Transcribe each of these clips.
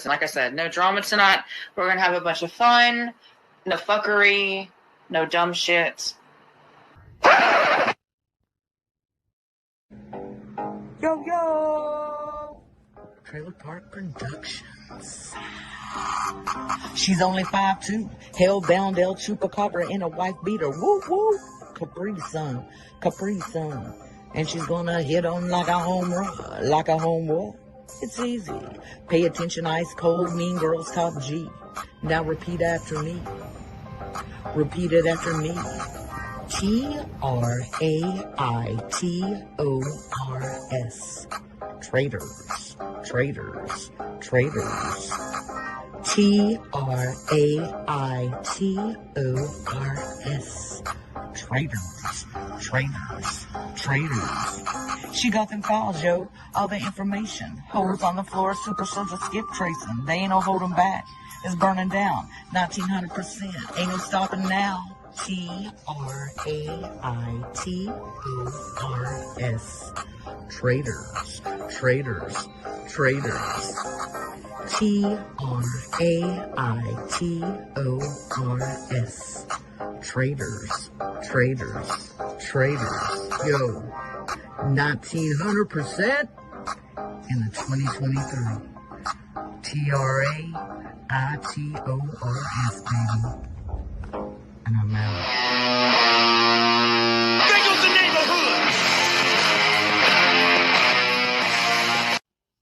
Listen, like I said, no drama tonight. We're going to have a bunch of fun, no fuckery, no dumb shit. Yo, yo! Trailer Park Productions. She's only 5'2", hell-bound El Chupacabra in a wife beater. Woo, woo! Capri Sun. And she's gonna hit on like a home run, like a home run. It's easy. Pay attention, ice cold, mean girls, top G. Now repeat after me. Repeat it after me. Traitors. Traitors. Traitors. Traitors. She got them files, yo. All the information. Holes on the floor, super soldier skip tracing. They ain't no holding back. It's burning down. 1900%. Ain't no stopping now. Traitors. Traitors. Traitors. Yo, 1900% in the 2023. TRAITORS, baby. And I'm out. There goes the neighborhood!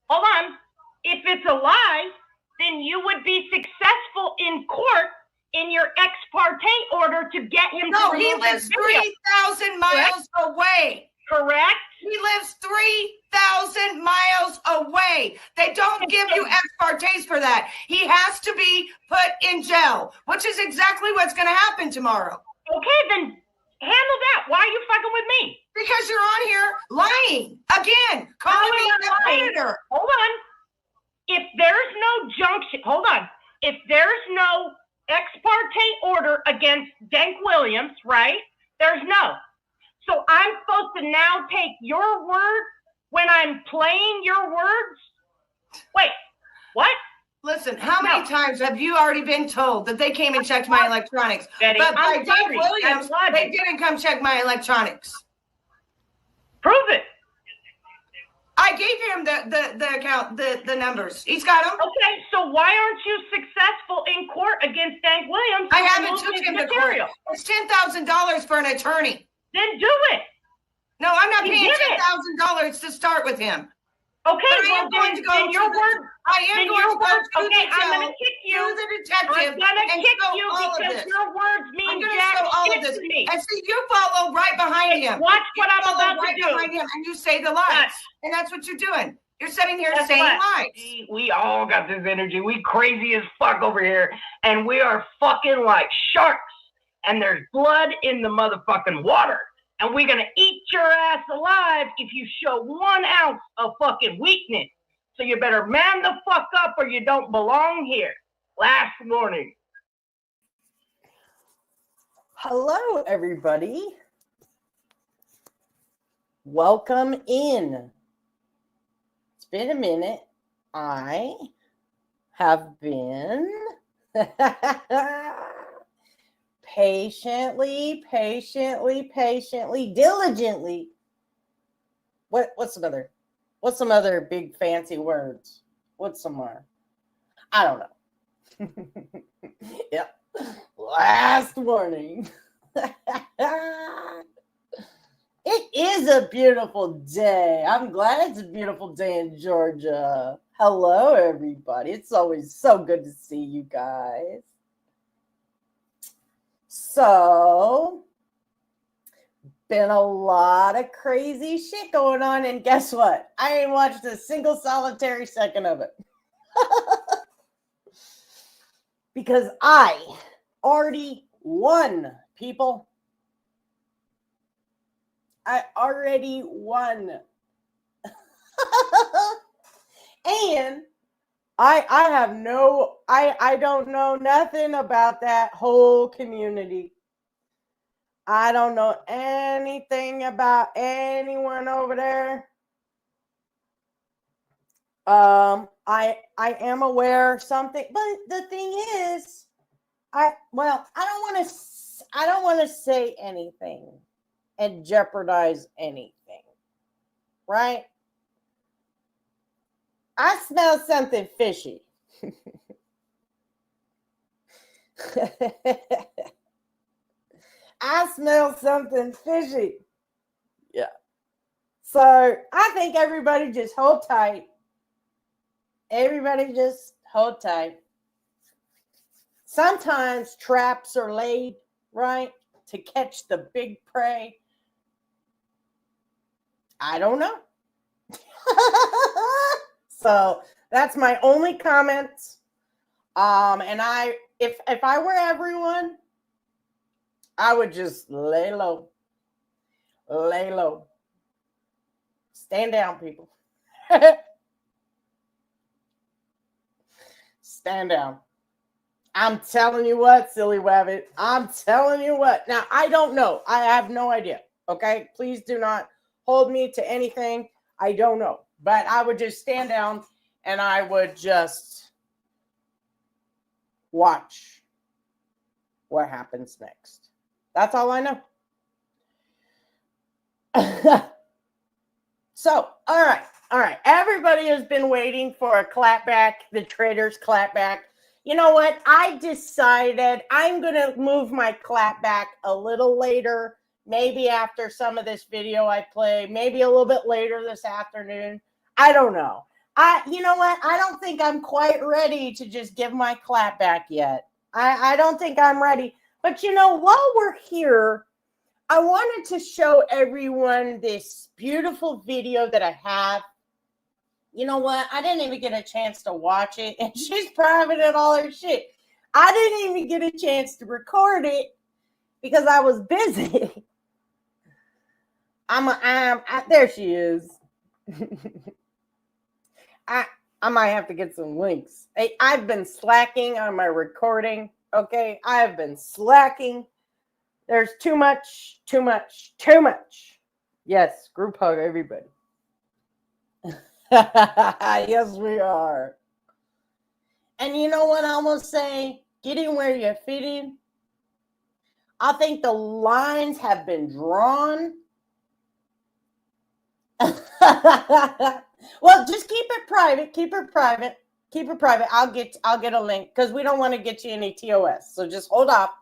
Hold on. If it's a lie, then you would be successful in court in your ex parte order to get him to No, he remove lives his video. 3,000 miles away. Correct? He lives 3,000 miles away. They don't give you ex partes for that. He has to be put in jail, which is exactly what's going to happen tomorrow. Okay, then handle that. Why are you fucking with me? Because you're on here lying again, calling me a predator. Hold on. If there's no junction, hold on. If there's no ex parte order against Dank Williams, right? There's no. So I'm supposed to now take your word when I'm playing your words? Wait, what? Listen, how many times have you already been told that they came and checked my electronics? Betty, But by I'm Dave sorry. Williams, they didn't come check my electronics. Prove it. I gave him the account, the numbers. He's got them. Okay, so why aren't you successful in court against Dank Williams? I haven't took him to court. It's $10,000 for an attorney. Then do it. No, I'm not You paying did it. $10,000 to start with him. Okay, But I well, am going to go then your word. I am then going your to go word. to Okay, the I'm jail, going to kick you. to the detective, I'm going to and kick show you all of because this. your words I'm mean going to jack show all of shit this. to me. And see, you follow right behind him. Watch You what I'm follow about right to do. behind him, and you say the lies. Watch. And that's what you're doing. You're sitting here Guess saying what? lies. We all got this energy. We crazy as fuck over here, and we are fucking like sharks. And there's blood in the motherfucking water. And we're going to eat your ass alive if you show 1 ounce of fucking weakness. So you better man the fuck up or you don't belong here. Last warning. Hello, everybody. Welcome in. It's been a minute. I have been patiently, diligently. What's some other big fancy words? What's some more? I don't know. Yep. Last warning. It is a beautiful day. I'm glad it's a beautiful day in Georgia. Hello, everybody. It's always so good to see you guys. So, been a lot of crazy shit going on, and guess what? I ain't watched a single solitary second of it. Because I already won, people. I already won. And I don't know nothing about that whole community. I don't know anything about anyone over there. I am aware of something, but the thing is, I don't want to say anything and jeopardize anything, right? I smell something fishy. I smell something fishy. Yeah. So I think everybody just hold tight. Everybody just hold tight. Sometimes traps are laid, right, to catch the big prey. I don't know. So that's my only comment. And if I were everyone, I would just lay low. Lay low. Stand down, people. Stand down. I'm telling you what, silly wabbit. I'm telling you what. Now, I don't know. I have no idea. Okay? Please do not hold me to anything. I don't know. But I would just stand down and I would just watch what happens next. That's all I know. So, all right. Everybody has been waiting for a clapback, the Traitors clapback. You know what? I decided I'm going to move my clapback a little later, maybe after some of this video I play, maybe a little bit later this afternoon. I don't know. You know what? I don't think I'm quite ready to just give my clapback yet. I don't think I'm ready. But you know, while we're here, I wanted to show everyone this beautiful video that I have. You know what? I didn't even get a chance to watch it, and she's private and all her shit. I didn't even get a chance to record it because I was busy. There she is. I might have to get some links. I've been slacking on my recording. Okay, I have been slacking. There's too much. Yes, group hug, everybody. Yes, we are. And you know what I'm going to say? Get in where you fit in. I think the lines have been drawn. Well, just keep it private. Keep it private. I'll get a link because we don't want to get you any TOS. So just hold up.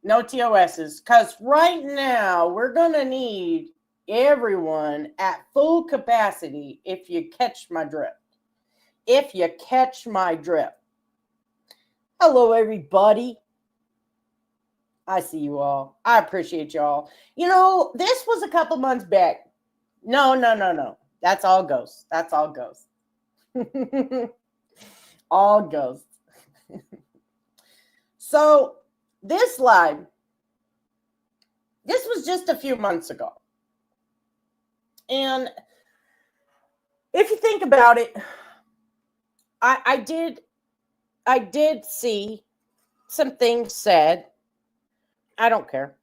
No TOSs, because right now we're going to need everyone at full capacity if you catch my drift. Hello, everybody. I see you all. I appreciate y'all. You know, this was a couple months back. No. That's all ghosts. All ghosts. So, this live, this was just a few months ago. And if you think about it, I did see some things said. I don't care.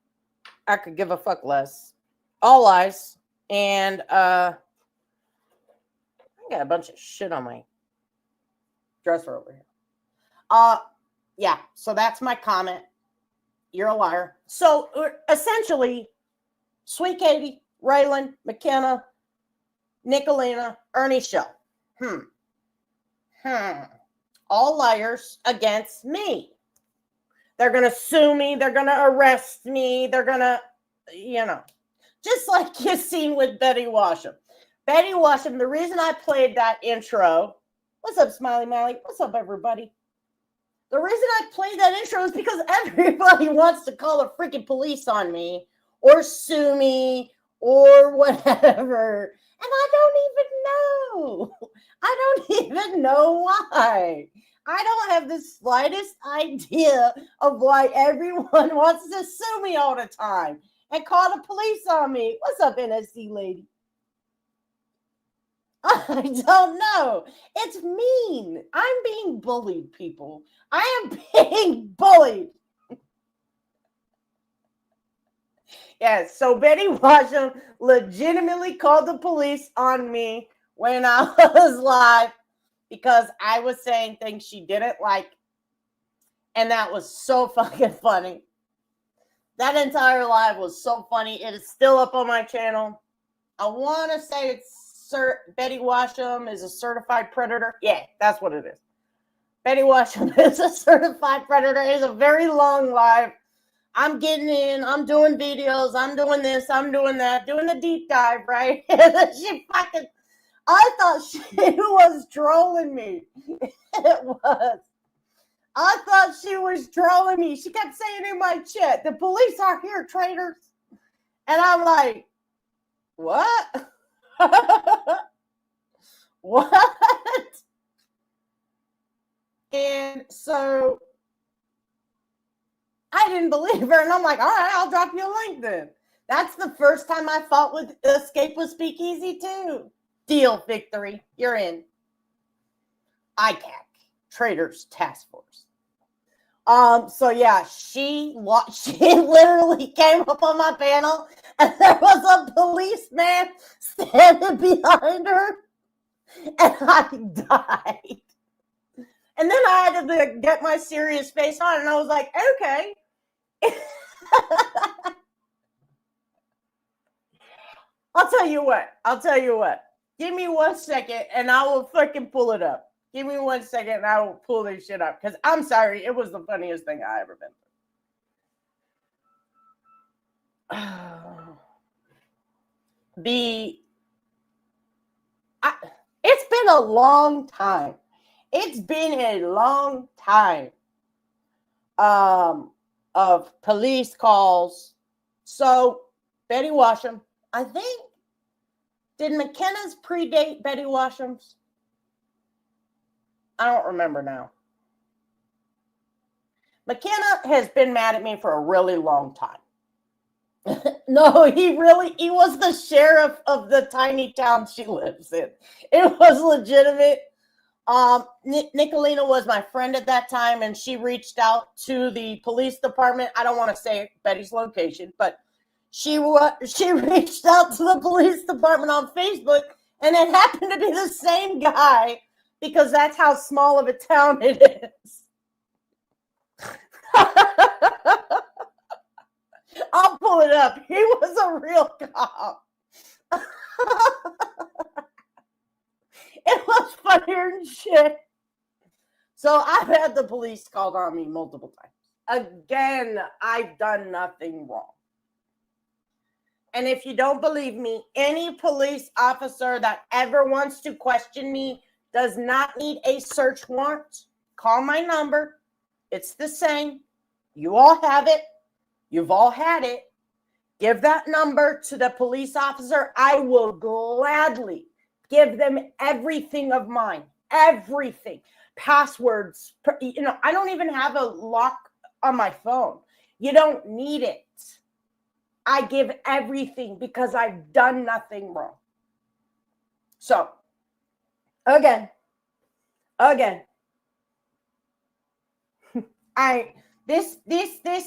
I could give a fuck less. All lies. And I got a bunch of shit on my dresser over here. Yeah, so that's my comment. You're a liar. So essentially, Sweet Katie, Raylan, McKenna, Nicolina, Ernie Shell. All liars against me. They're going to sue me. They're going to arrest me. They're going to, just like you've seen with Betty Washam. Betty Washam, the reason I played that intro, what's up, Smiley Mally? What's up, everybody? The reason I played that intro is because everybody wants to call the freaking police on me or sue me or whatever. And I don't even know why. I don't have the slightest idea of why everyone wants to sue me all the time and call the police on me. What's up, NSC lady? I don't know. It's mean. I'm being bullied, people. I am being bullied. Yes, so Betty Washam legitimately called the police on me when I was live because I was saying things she didn't like. And that was so fucking funny. That entire live was so funny. It is still up on my channel. I want to say it's Betty Washam is a certified predator. Yeah, that's what it is. Betty Washam is a certified predator. It's a very long live. I'm getting in. I'm doing videos. I'm doing this. I'm doing that. Doing the deep dive, right? She fucking... I thought she was trolling me. It was. I thought she was trolling me. She kept saying in my chat, the police are here, traitors. And I'm like, what? What? And so I didn't believe her. And I'm like, all right, I'll drop you a link then. That's the first time I fought with Escape with Speakeasy too. Deal, Victory. You're in. ICAC, Traitors Task Force. So yeah, she literally came up on my panel and there was a policeman standing behind her and I died. And then I had to get my serious face on and I was like, okay. I'll tell you what. Give me 1 second and I will fucking pull it up. Give me 1 second and I will pull this shit up. Because I'm sorry, it was the funniest thing I ever been through. It's been a long time. It's been a long time of police calls. So, Betty Washam, I think, did McKenna's predate Betty Washam's? I don't remember now. McKenna has been mad at me for a really long time. No, he was the sheriff of the tiny town she lives in. It was legitimate. Nicolina was my friend at that time, and she reached out to the police department. I don't want to say Betty's location, but she reached out to the police department on Facebook, and it happened to be the same guy because that's how small of a town it is. I'll pull it up. He was a real cop. It was funnier than shit. So I've had the police called on me multiple times. Again, I've done nothing wrong. And if you don't believe me, any police officer that ever wants to question me does not need a search warrant. Call my number. It's the same. You all have it. You've all had it. Give that number to the police officer. I will gladly give them everything of mine. Everything. Passwords. I don't even have a lock on my phone. You don't need it. I give everything because I've done nothing wrong. So, again, this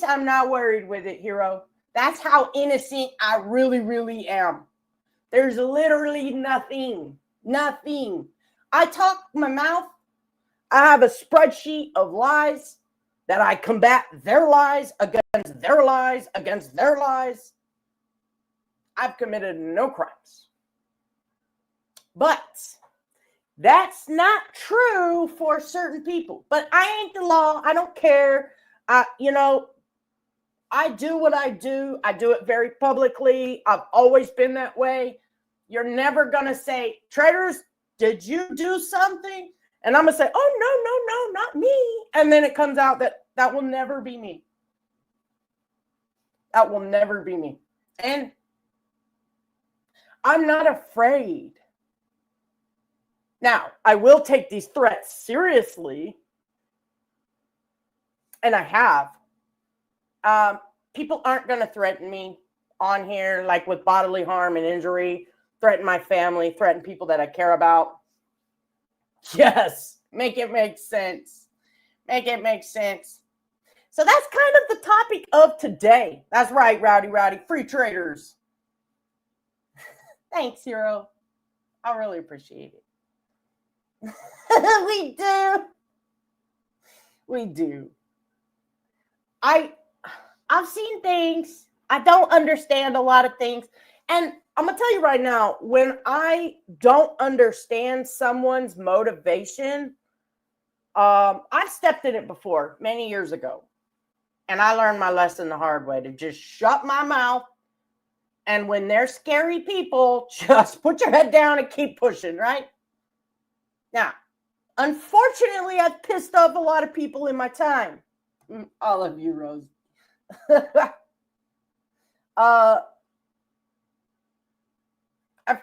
I'm not worried with it, hero. That's how innocent I really, really am. There's literally nothing. I talk my mouth. I have a spreadsheet of lies that I combat their lies against their lies against their lies. I've committed no crimes. But that's not true for certain people. But I ain't the law. I don't care. I do what I do. I do it very publicly. I've always been that way. You're never going to say, traitors, did you do something? And I'm going to say, oh, no, not me. And then it comes out that will never be me. That will never be me. And I'm not afraid. Now, I will take these threats seriously. And I have. People aren't going to threaten me on here, like with bodily harm and injury, threaten my family, threaten people that I care about. Yes, make it make sense. Make it make sense. So that's kind of the topic of today. That's right, Rowdy. Free traders. Thanks, hero. I'll really appreciate it. We do. We do. I've seen things. I don't understand a lot of things. And I'm going to tell you right now, when I don't understand someone's motivation, I've stepped in it before many years ago. And I learned my lesson the hard way, to just shut my mouth. And when they're scary people, just put your head down and keep pushing, right? Now, unfortunately, I've pissed off a lot of people in my time. All of you, Rose. I've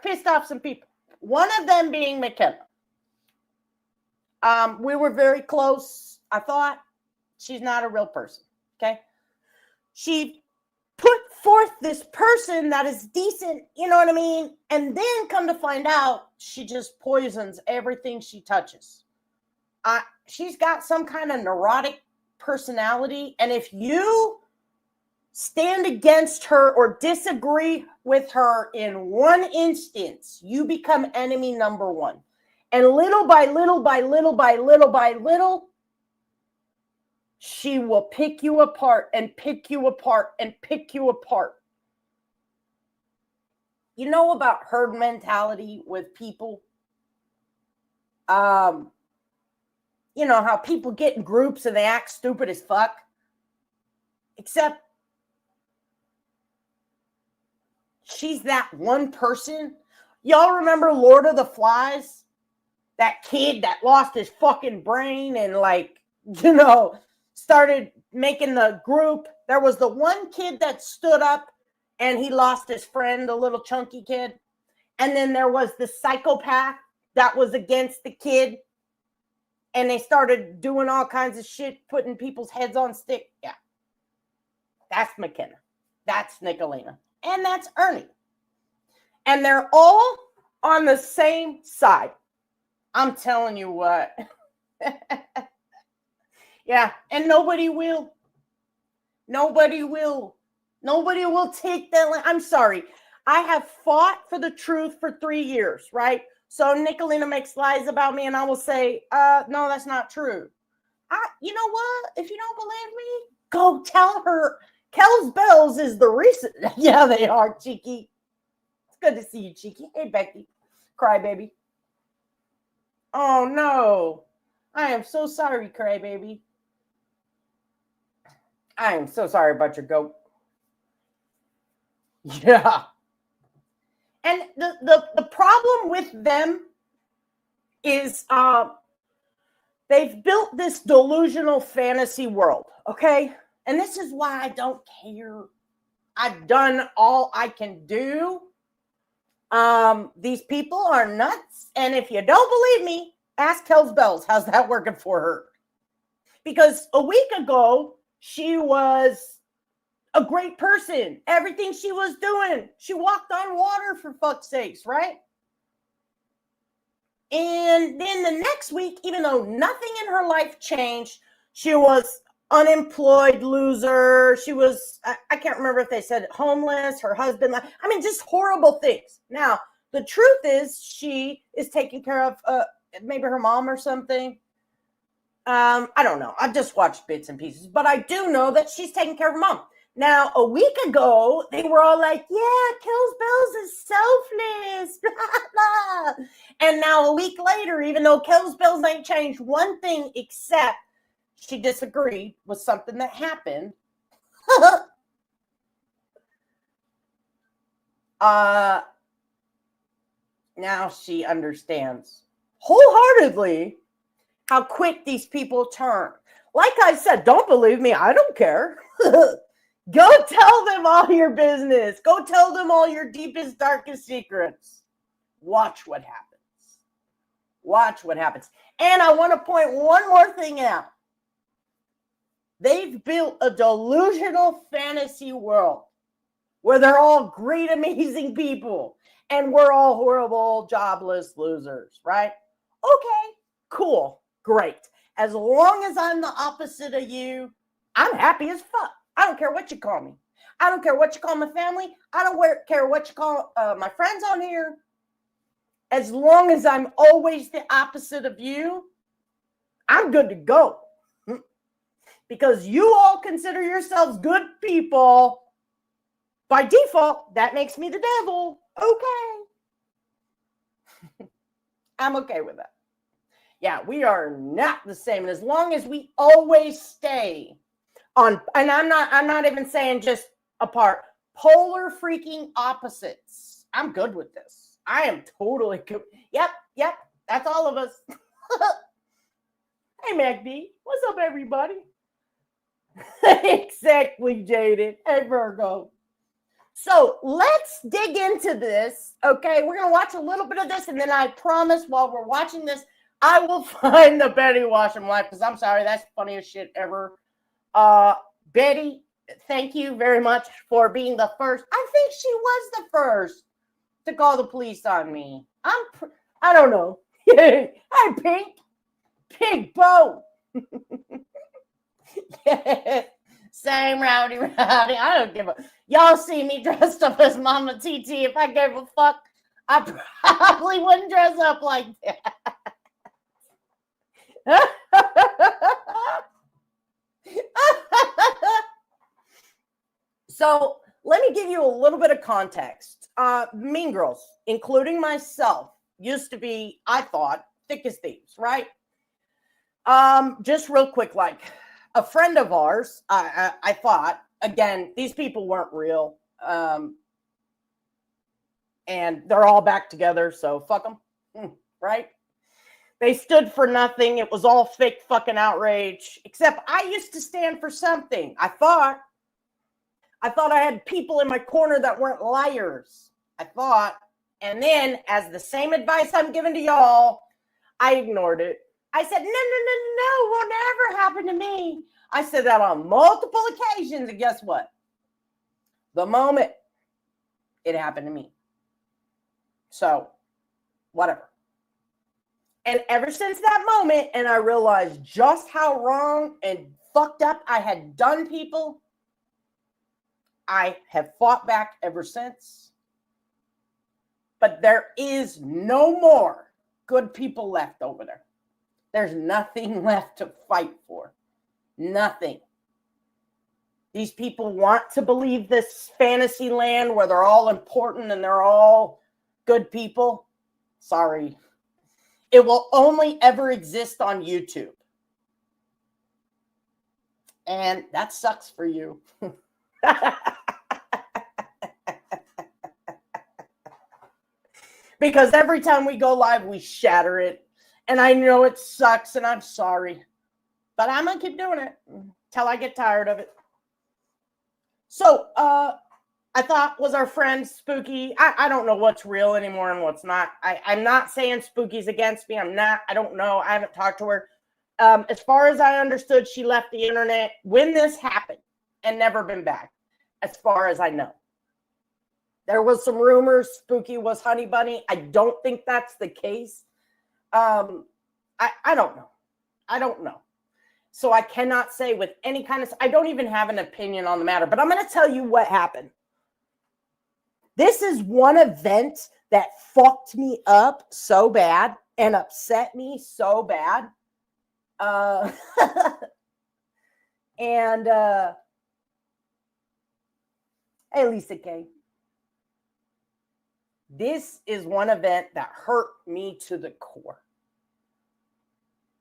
pissed off some people. One of them being McKenna. We were very close. I thought she's not a real person. Okay. She put forth this person that is decent, you know what I mean? And then come to find out, she just poisons everything she touches. She's got some kind of neurotic personality. And if you stand against her or disagree with her in one instance, you become enemy number one. And little by little by little by little by little, she will pick you apart and pick you apart and pick you apart. You know about herd mentality with people? You know how people get in groups and they act stupid as fuck? Except she's that one person. Y'all remember Lord of the Flies? That kid that lost his fucking brain and started making the group. There was the one kid that stood up and he lost his friend, the little chunky kid. And then there was the psychopath that was against the kid. And they started doing all kinds of shit, putting people's heads on stick. Yeah. That's McKenna. That's Nicolina. And that's Ernie. And they're all on the same side. I'm telling you what. Yeah. And nobody will. Nobody will. Nobody will take that. I'm sorry. I have fought for the truth for 3 years, right? So Nicolina makes lies about me and I will say, no, that's not true. You know what? If you don't believe me, go tell her. Kel's Bells is the reason. Yeah, they are, Cheeky. It's good to see you, Cheeky. Hey, Becky. Crybaby. Oh, no. I am so sorry, Crybaby. I am so sorry about your goat. Yeah. And the problem with them is they've built this delusional fantasy world, okay? And this is why I don't care. I've done all I can do. These people are nuts. And if you don't believe me, ask Kel's Bells. How's that working for her? Because a week ago, she was a great person. Everything she was doing, she walked on water, for fuck's sakes, right? And then the next week, even though nothing in her life changed, she was unemployed loser. She was, I can't remember if they said homeless, her husband, just horrible things. Now, the truth is she is taking care of maybe her mom or something. I don't know. I've just watched bits and pieces, but I do know that she's taking care of her mom. Now, a week ago, they were all like, yeah, Kel's Bells is selfless. And now a week later, even though Kel's Bells ain't changed one thing except she disagreed with something that happened. Now she understands wholeheartedly how quick these people turn. Like I said, don't believe me. I don't care. Go tell them all your business. Go tell them all your deepest, darkest secrets. Watch what happens. Watch what happens. And I want to point one more thing out. They've built a delusional fantasy world where they're all great, amazing people. And we're all horrible, jobless losers, right? Okay, cool, great. As long as I'm the opposite of you, I'm happy as fuck. I don't care what you call me. I don't care what you call my family. I don't care what you call my friends on here. as long as I'm always the opposite of you, I'm good to go. Because you all consider yourselves good people. By default, that makes me the devil. Okay. I'm okay with that. Yeah, we are not the same. And as long as we always stay on, and I'm not even saying just apart, polar freaking opposites. I'm good with this. I am totally good. Yep, that's all of us. Hey, MacB, what's up, everybody? Exactly, Jaded. Hey, Virgo. So let's dig into this, okay? We're going to watch a little bit of this, and then I promise while we're watching this, I will find the Betty Washam live, because I'm sorry, that's the funniest shit ever. Betty, thank you very much for being the first. I think she was the first to call the police on me. I don't know. Hi, Pink Bo. Yeah. Same rowdy. I don't give a. Y'all see me dressed up as Mama TT. If I gave a fuck, I probably wouldn't dress up like that. So let me give you a little bit of context. Mean Girls, including myself, used to be, I thought, thick as thieves, right? Just real quick, like a friend of ours, I thought, again, these people weren't real. And they're all back together, so fuck them, right? They stood for nothing. It was all fake fucking outrage, except I used to stand for something. I thought I had people in my corner that weren't liars. I thought, and then as the same advice I'm giving to y'all, I ignored it. I said, no, won't ever happen to me. I said that on multiple occasions, and guess what? The moment it happened to me. So, whatever. And ever since that moment, and I realized just how wrong and fucked up I had done people, I have fought back ever since. But there is no more good people left over there. There's nothing left to fight for. Nothing. These people want to believe this fantasy land where they're all important and they're all good people. Sorry. It will only ever exist on YouTube. And that sucks for you. Because every time we go live, we shatter it. And I know it sucks, and I'm sorry. But I'm going to keep doing it until I get tired of it. So, I thought, was our friend Spooky? I don't know what's real anymore and what's not. I'm not saying Spooky's against me. I don't know. I haven't talked to her. As far as I understood, she left the internet when this happened and never been back, as far as I know. There was some rumors Spooky was Honey Bunny. I don't think that's the case. I don't know. I don't know. So I cannot say with any kind of, I don't even have an opinion on the matter, but I'm going to tell you what happened. This is one event that fucked me up so bad and upset me so bad. Hey, Lisa K. This is one event that hurt me to the core.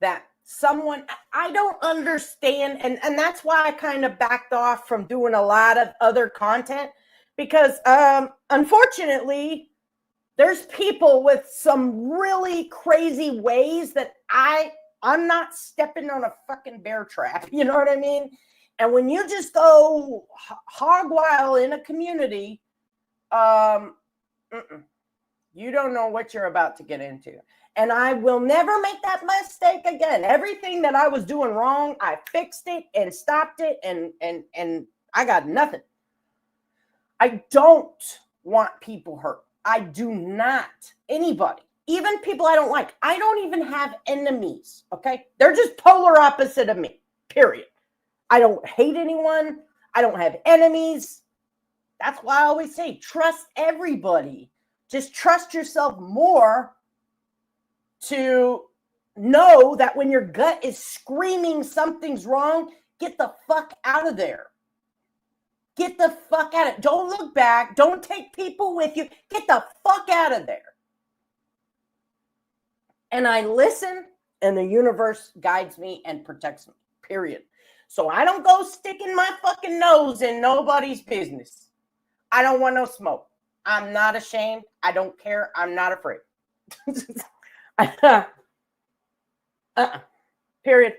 That someone, I don't understand, and that's why I kind of backed off from doing a lot of other content, because unfortunately, there's people with some really crazy ways that I'm not stepping on a fucking bear trap, you know what I mean? And when you just go hog wild in a community, you don't know what you're about to get into. And I will never make that mistake again. Everything that I was doing wrong, I fixed it and stopped it, and I got nothing. I don't want people hurt. I do not. Anybody. Even people I don't like. I don't even have enemies, okay? They're just polar opposite of me, period. I don't hate anyone. I don't have enemies. That's why I always say trust everybody Just trust yourself more to know that when your gut is screaming something's wrong, get the fuck out of there. Get the fuck out of it. Don't look back. Don't take people with you. Get the fuck out of there. And I listen, and the universe guides me and protects me, period. So I don't go sticking my fucking nose in nobody's business. I don't want no smoke. I'm not ashamed. I don't care. I'm not afraid. Period.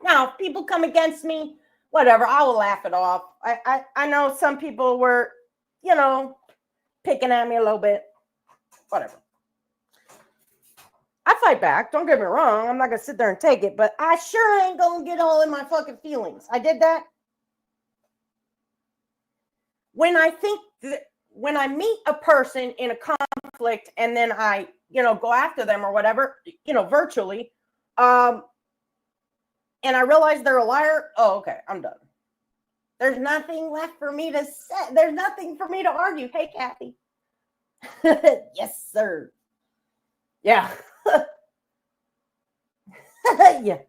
Now, if people come against me, whatever, I will laugh it off. I know some people were, picking at me a little bit. Whatever. I fight back. Don't get me wrong. I'm not going to sit there and take it, but I sure ain't going to get all in my fucking feelings. I did that. When I meet a person in a conflict and then I, go after them or whatever, virtually, and I realize they're a liar. Oh, okay. I'm done. There's nothing left for me to say. There's nothing for me to argue. Hey, Kathy. Yes, sir. Yeah. Yeah.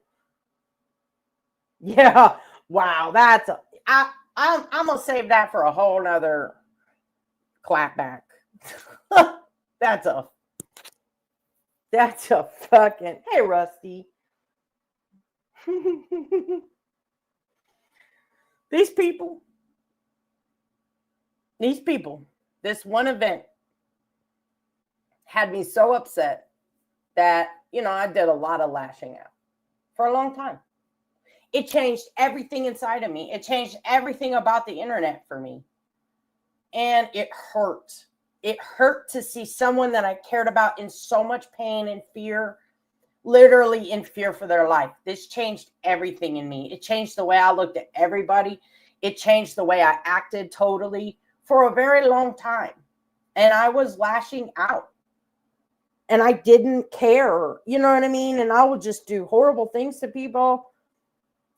Yeah. Wow. I'm going to save that for a whole nother clapback. That's a fucking, hey, Rusty. These people, this one event had me so upset that, I did a lot of lashing out for a long time. It changed everything inside of me. It changed everything about the internet for me. And it hurt. It hurt to see someone that I cared about in so much pain and fear, literally in fear for their life. This changed everything in me. It changed the way I looked at everybody. It changed the way I acted totally for a very long time. And I was lashing out. And I didn't care, you know what I mean? And I would just do horrible things to people.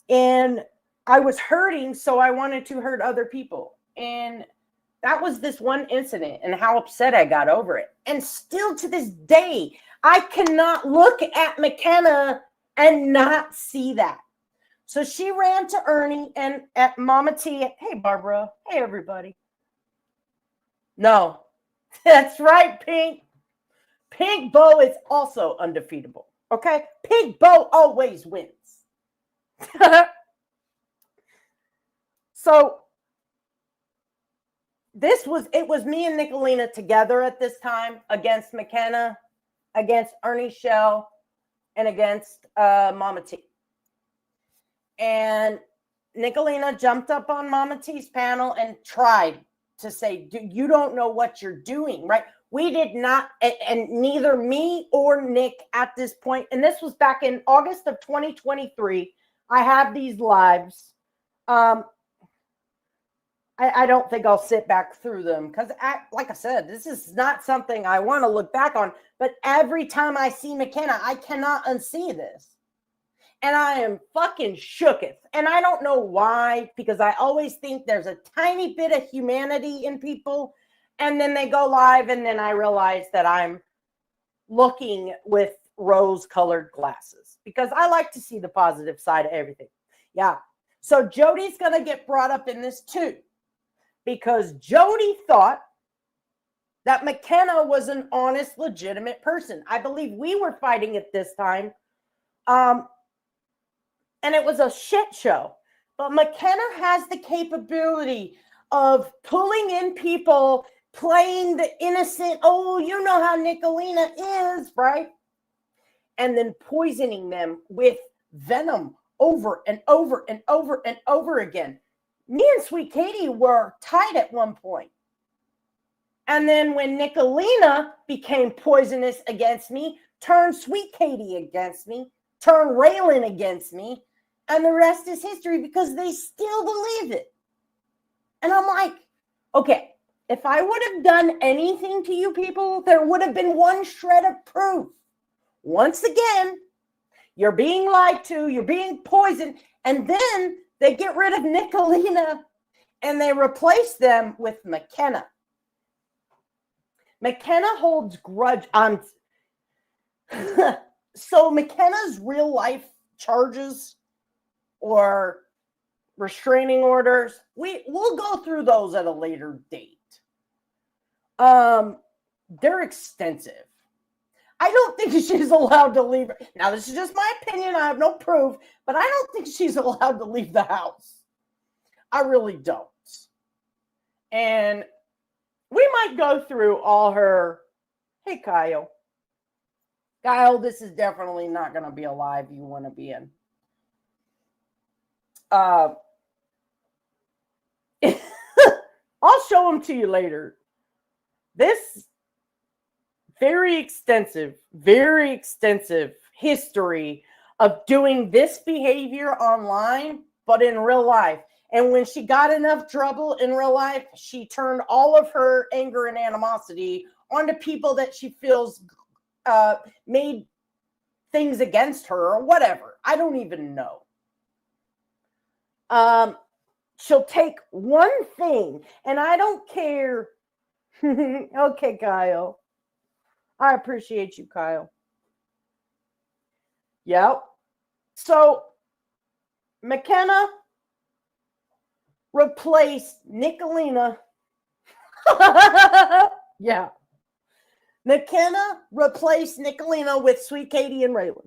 And I was hurting, so I wanted to hurt other people. And that was this one incident and how upset I got over it. And still to this day, I cannot look at McKenna and not see that. So she ran to Ernie and at Mama T. Hey, Barbara. Hey, everybody. No, that's right, Pink. Pink Bo is also undefeatable. Okay? Pink Bo always wins. So it was me and Nicolina together at this time against McKenna, against Ernie Shell, and against Mama T. And Nicolina jumped up on Mama T's panel and tried to say, you don't know what you're doing, right? We did not, and neither me or Nick at this point, and this was back in August of 2023. I have these lives. I don't think I'll sit back through them because, like I said, this is not something I want to look back on. But every time I see McKenna, I cannot unsee this. And I am fucking shooketh. And I don't know why, because I always think there's a tiny bit of humanity in people. And then they go live, and then I realize that I'm looking with rose-colored glasses because I like to see the positive side of everything. Yeah. So Jody's going to get brought up in this too because Jody thought that McKenna was an honest, legitimate person. I believe we were fighting at this time. And it was a shit show. But McKenna has the capability of pulling in people, playing the innocent, oh, you know how Nicolina is, right? And then poisoning them with venom over and over and over and over again. Me and Sweet Katie were tied at one point. And then when Nicolina became poisonous against me, turned Sweet Katie against me, turned Raylan against me, and the rest is history because they still believe it. And I'm like, okay, if I would have done anything to you people, there would have been one shred of proof. Once again, you're being lied to, you're being poisoned, and then they get rid of Nicolina and they replace them with McKenna. McKenna holds grudge on. So McKenna's real life charges or restraining orders, we'll go through those at a later date. They're extensive. I don't think she's allowed to leave. Now, this is just my opinion. I have no proof, but I don't think she's allowed to leave the house. I really don't. And we might go through all her. Hey, Kyle. Kyle, this is definitely not going to be a live you want to be in. I'll show them to you later. This very extensive history of doing this behavior online, but in real life. And when she got enough trouble in real life, she turned all of her anger and animosity onto people that she feels made things against her or whatever. I don't even know. She'll take one thing, and I don't care. Okay, Kyle. I appreciate you, Kyle. Yep. So, McKenna replaced Nicolina. Yeah. McKenna replaced Nicolina with Sweet Katie and Raylan.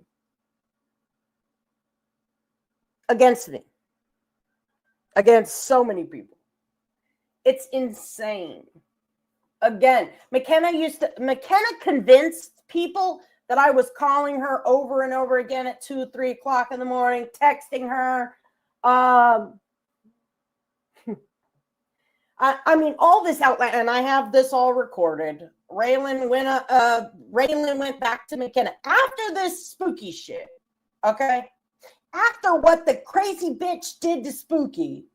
Against me. Against so many people. It's insane. Again, McKenna convinced people that I was calling her over and over again at 2, 3 o'clock in the morning, texting her. I mean, all this outlet, and I have this all recorded. Raylan went back to McKenna after this spooky shit. Okay? After what the crazy bitch did to Spooky.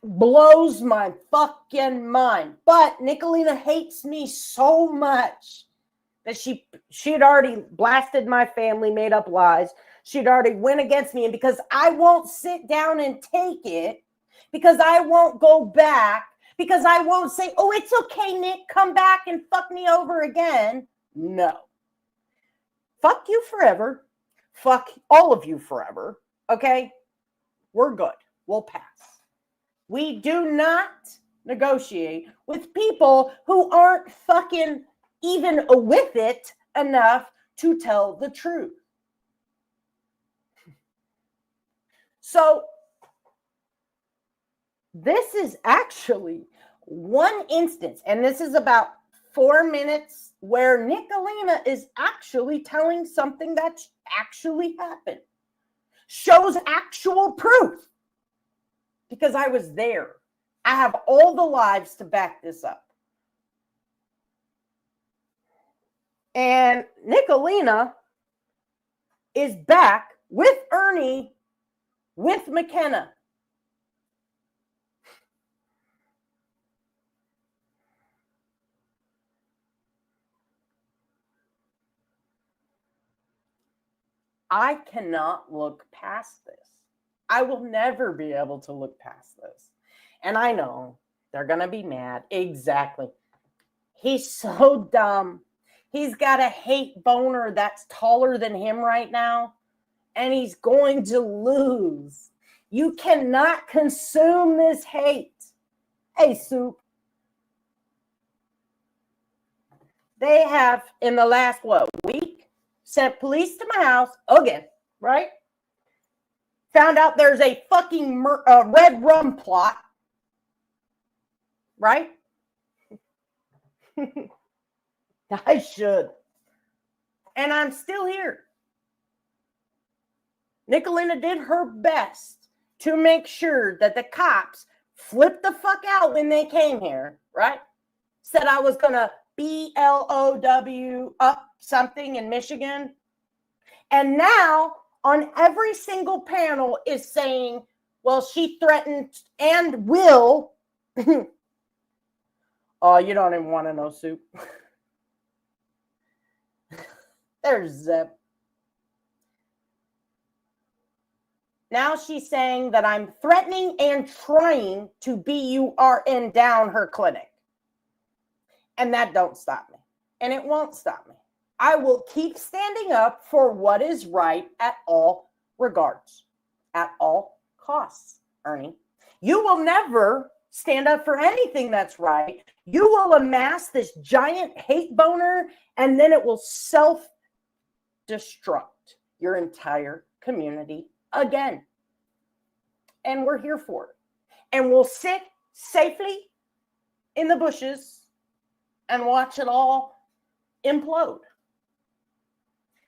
Blows my fucking mind. But Nicolina hates me so much that she had already blasted my family, made up lies. She'd already went against me. And because I won't sit down and take it, because I won't go back, because I won't say, oh, it's okay, Nick, come back and fuck me over again. No. Fuck you forever. Fuck all of you forever. Okay? We're good. We'll pass. We do not negotiate with people who aren't fucking even with it enough to tell the truth. So, this is actually one instance, and this is about 4 minutes, where Nicolina is actually telling something that actually happened. Shows actual proof. Because I was there. I have all the lives to back this up. And Nicolina is back with Ernie, with McKenna. I cannot look past this. I will never be able to look past this. And I know they're going to be mad. Exactly. He's so dumb. He's got a hate boner that's taller than him right now. And he's going to lose. You cannot consume this hate. Hey, Soup. They have, in the last, week, sent police to my house again, right? Found out there's a fucking red rum plot. Right? I should. And I'm still here. Nicolina did her best to make sure that the cops flipped the fuck out when they came here, right? Said I was going to BLOW up something in Michigan. And now, on every single panel is saying, well, she threatened and will. Oh, you don't even want to know, Soup. There's Zeb. Now she's saying that I'm threatening and trying to BURN down her clinic. And that don't stop me. And it won't stop me. I will keep standing up for what is right at all regards, at all costs, Ernie. You will never stand up for anything that's right. You will amass this giant hate boner, and then it will self-destruct your entire community again. And we're here for it. And we'll sit safely in the bushes and watch it all implode.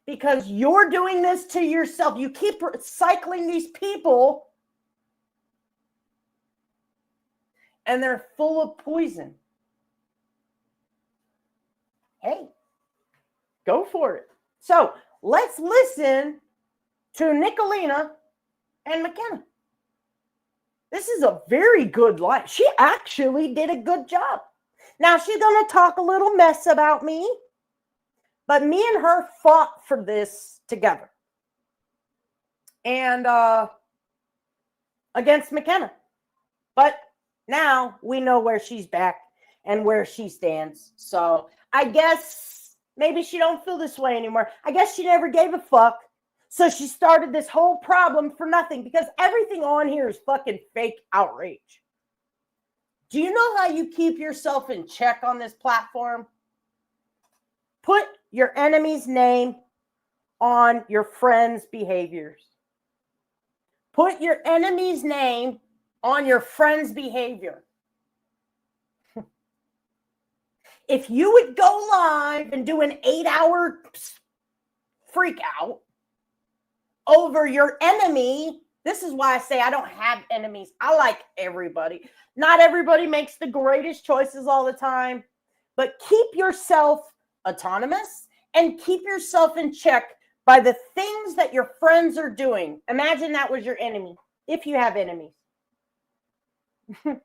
Because you're doing this to yourself. You keep recycling these people, and they're full of poison. Hey, go for it. So let's listen to Nicolina and McKenna. This is a very good life. She actually did a good job. Now, she's going to talk a little mess about me, but me and her fought for this together. And against McKenna. But now we know where she's back and where she stands. So I guess maybe she don't feel this way anymore. I guess she never gave a fuck. So she started this whole problem for nothing, because everything on here is fucking fake outrage. Do you know how you keep yourself in check on this platform? Put your enemy's name on your friend's behaviors. Put your enemy's name on your friend's behavior. If you would go live and do an 8-hour freak out over your enemy, this is why I say I don't have enemies. I like everybody. Not everybody makes the greatest choices all the time, but keep yourself autonomous and keep yourself in check by the things that your friends are doing. Imagine that was your enemy, if you have enemies. And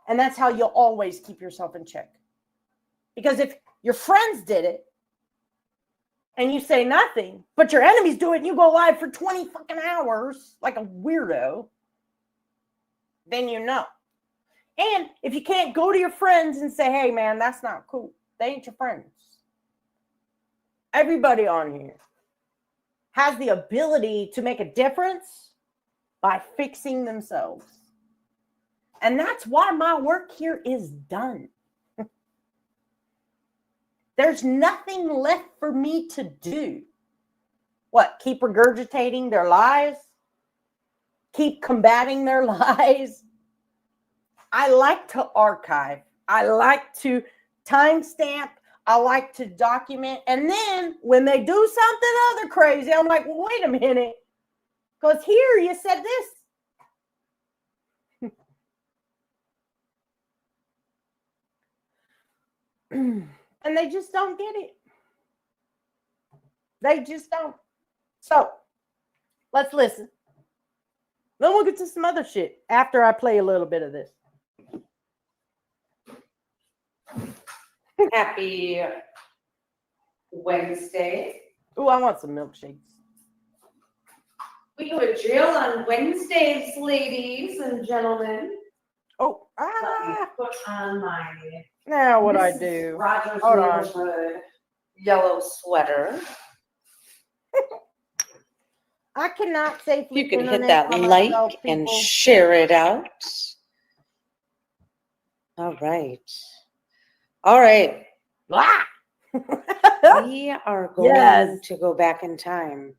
that's how you'll always keep yourself in check. Because if your friends did it and you say nothing, but your enemies do it and you go live for 20 fucking hours like a weirdo, then you know. And if you can't go to your friends and say, hey, man, that's not cool. They ain't your friends. Everybody on here has the ability to make a difference by fixing themselves. And that's why my work here is done. There's nothing left for me to do. What? Keep regurgitating their lies? Keep combating their lies? I like to archive. I like to timestamp. I like to document. And then when they do something other crazy, I'm like, well, wait a minute. Because here you said this. And they just don't get it. They just don't. So, let's listen. Then we'll get to some other shit after I play a little bit of this. Happy Wednesday. Oh, I want some milkshakes. We do a drill on Wednesdays, ladies and gentlemen. Oh, Let me put on my now what I Mrs. do. Rogers Hold on. neighborhood yellow sweater. I cannot safely You can hit internet that by like myself, and people. share it out. All right. All right. Ah! We are going Yes. to go back in time.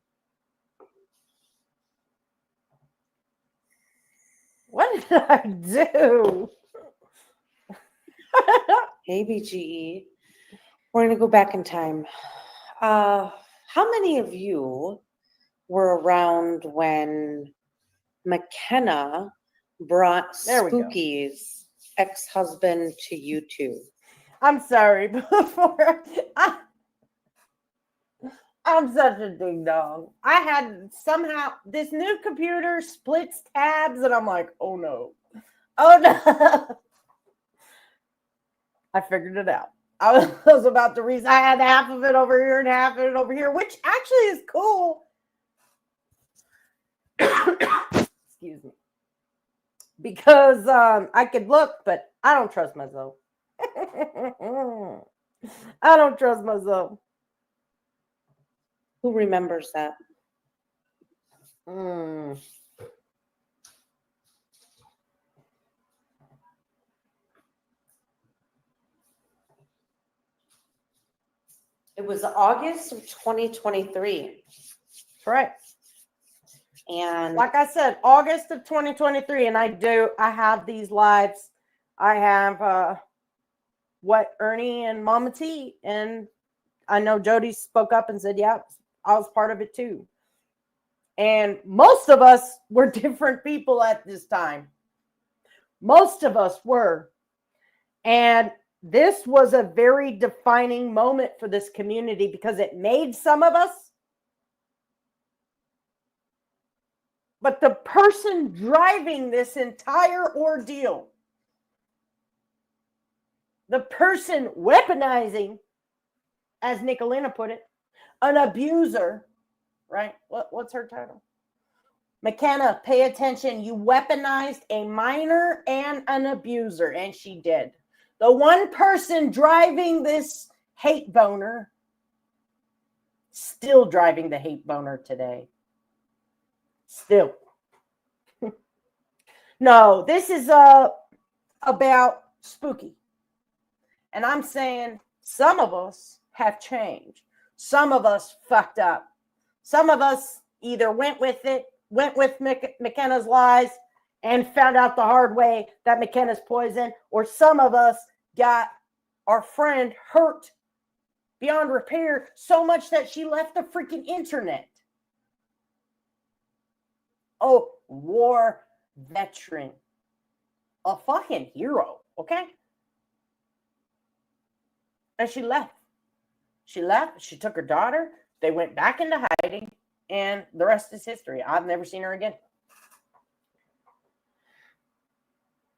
What did I do? Hey, BGE. We're going to go back in time. How many of you were around when McKenna brought There we go. Spooky's ex-husband to YouTube? I'm sorry. I'm such a ding dong. I had somehow this new computer splits tabs, and I'm like, oh no. Oh no. I figured it out. I was about to read. I had half of it over here and half of it over here, which actually is cool. Excuse me. Because I could look, but I don't trust myself. I don't trust myself. Who remembers that? It was August of 2023. That's right. And Like I said, August of 2023, and I have these lives. I have what Ernie and Mama T, and I know Jody spoke up and said, yeah, I was part of it too. And most of us were different people at this time. Most of us were. And this was a very defining moment for this community because it made some of us. But the person driving this entire ordeal, the person weaponizing, as Nicolina put it, an abuser, right? What's her title? McKenna, pay attention. You weaponized a minor and an abuser, and she did. The one person driving this hate boner, still driving the hate boner today. Still. No, this is about spooky. And I'm saying some of us have changed. Some of us fucked up. Some of us either went with McKenna's lies and found out the hard way that McKenna's poison, or some of us got our friend hurt beyond repair so much that she left the freaking internet. Oh, war veteran. A fucking hero, okay? And she left. She left. She took her daughter. They went back into hiding. And the rest is history. I've never seen her again.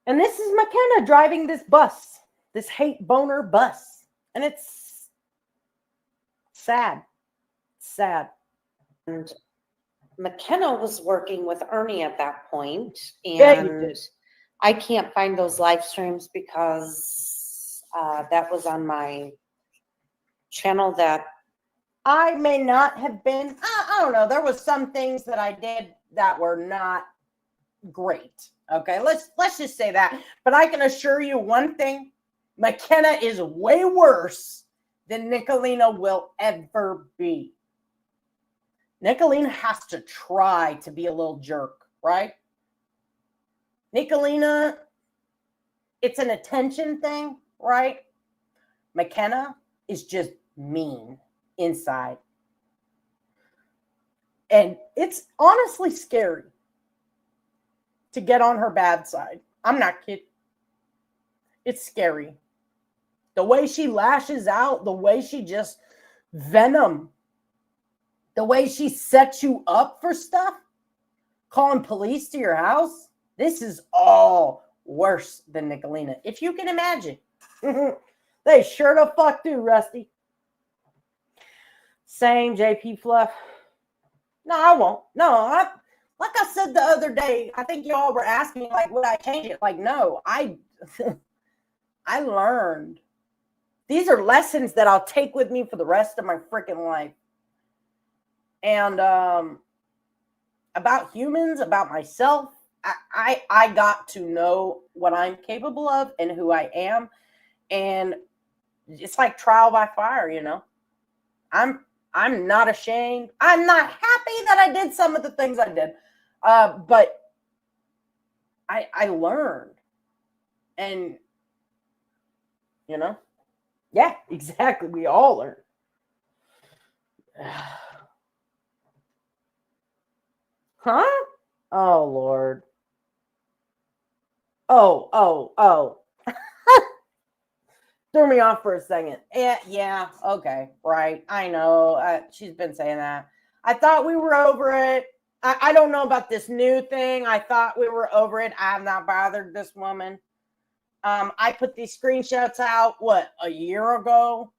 And this is McKenna driving this bus. This hate boner bus. And it's sad. Sad. And McKenna was working with Ernie at that point, and I can't find those live streams because that was on my channel that I may not have been. I don't know. There was some things that I did that were not great. Okay, let's just say that. But I can assure you one thing: McKenna is way worse than Nicolina will ever be. Nicolina has to try to be a little jerk, right? Nicolina, it's an attention thing, right? McKenna is just mean inside. And it's honestly scary to get on her bad side. I'm not kidding. It's scary. The way she lashes out, the way she just venom, the way she sets you up for stuff, calling police to your house, this is all worse than Nicolina. If you can imagine. They sure the fuck do, Rusty. Same JP Fluff. No, I won't. No, like I said the other day, I think y'all were asking, like, would I change it? Like, no, I learned. These are lessons that I'll take with me for the rest of my freaking life. And about humans, about myself, I got to know what I'm capable of and who I am. And it's like trial by fire, you know. I'm not ashamed. I'm not happy that I did some of the things I did. But I learned. And, you know, yeah, exactly. We all learn. Huh? Oh, Lord. Oh. Threw me off for a second. Yeah, okay, right. I know. She's been saying that. I thought we were over it. I don't know about this new thing. I thought we were over it. I have not bothered this woman. I put these screenshots out, a year ago?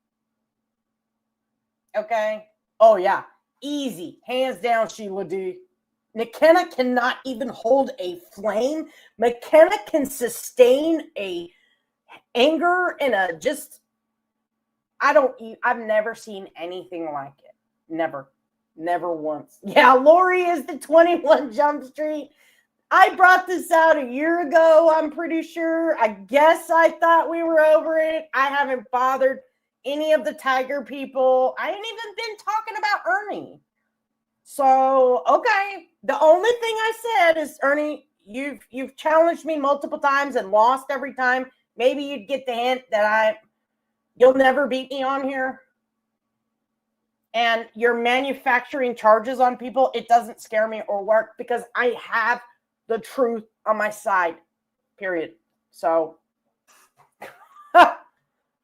Okay. Oh, yeah. Easy. Hands down, Sheila D. McKenna cannot even hold a flame. McKenna can sustain a anger and I've never seen anything like it. Never once. Yeah, Lori is the 21 Jump Street. I brought this out a year ago, I'm pretty sure. I guess I thought we were over it. I haven't bothered any of the Tiger people. I ain't even been talking about Ernie. So, okay. The only thing I said is, Ernie, you've challenged me multiple times and lost every time. Maybe you'd get the hint that you'll never beat me on here. And you're manufacturing charges on people. It doesn't scare me or work because I have the truth on my side, period. So,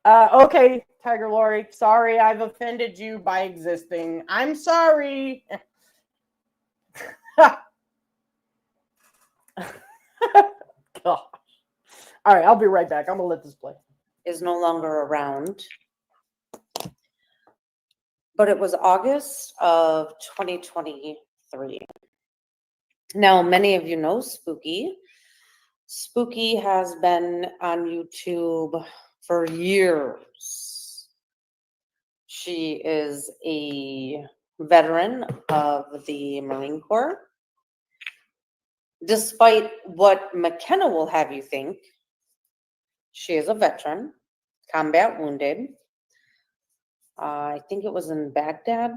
okay, Tiger Lori, sorry I've offended you by existing. I'm sorry. Gosh. All right, I'll be right back. I'm going to let this play. Is no longer around. But it was August of 2023. Now, many of you know Spooky. Spooky has been on YouTube for years. She is a veteran of the Marine Corps. Despite what McKenna will have you think, she is a veteran, combat wounded. I think it was in Baghdad.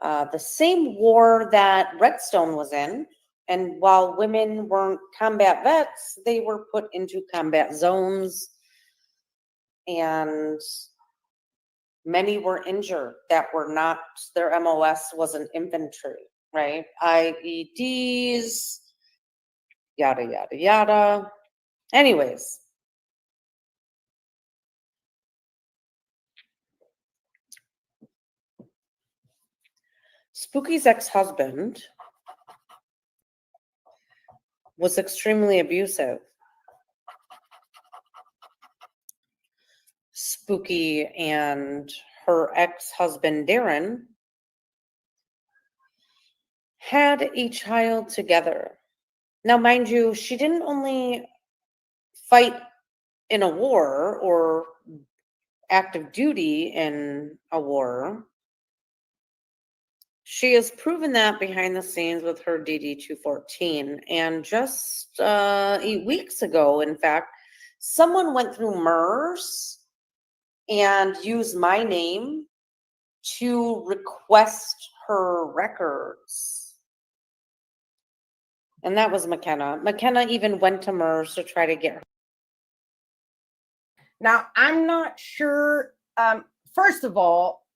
The same war that Redstone was in. And while women weren't combat vets, they were put into combat zones. And many were injured that were not, their MOS wasn't infantry, right? IEDs, yada, yada, yada. Anyways. Spooky's ex-husband was extremely abusive. Spooky and her ex-husband, Darren, had a child together. Now, mind you, she didn't only fight in a war or active duty in a war. She has proven that behind the scenes with her DD-214. And just 8 weeks ago, in fact, someone went through MERS and used my name to request her records. And that was McKenna. McKenna even went to MERS to try to get her. Now, I'm not sure. First of all,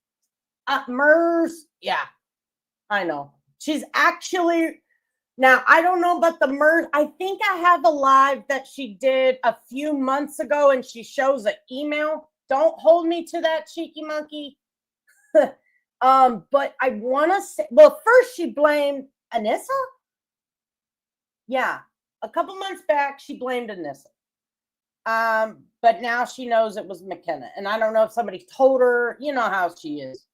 MERS, yeah. I know. She's actually, now I don't know about the MERS. I think I have a live that she did a few months ago and she shows an email. Don't hold me to that, cheeky monkey. But I want to say, well, first she blamed Anissa. Yeah. A couple months back, she blamed Anissa. But now she knows it was McKenna. And I don't know if somebody told her, you know how she is.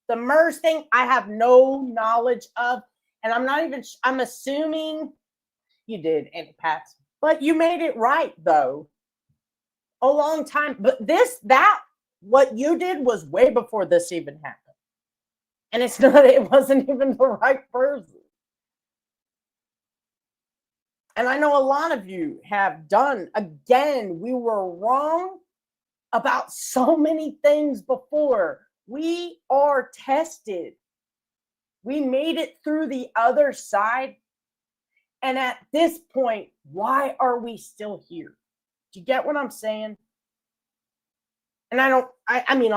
The MERS thing, I have no knowledge of, and I'm assuming you did, Aunt Pat, but you made it right, though, a long time. But what you did was way before this even happened. And it wasn't even the right person. And I know a lot of you have done, again, we were wrong about so many things before. We are tested. We made it through the other side. And at this point, why are we still here? Do you get what I'm saying? And I mean,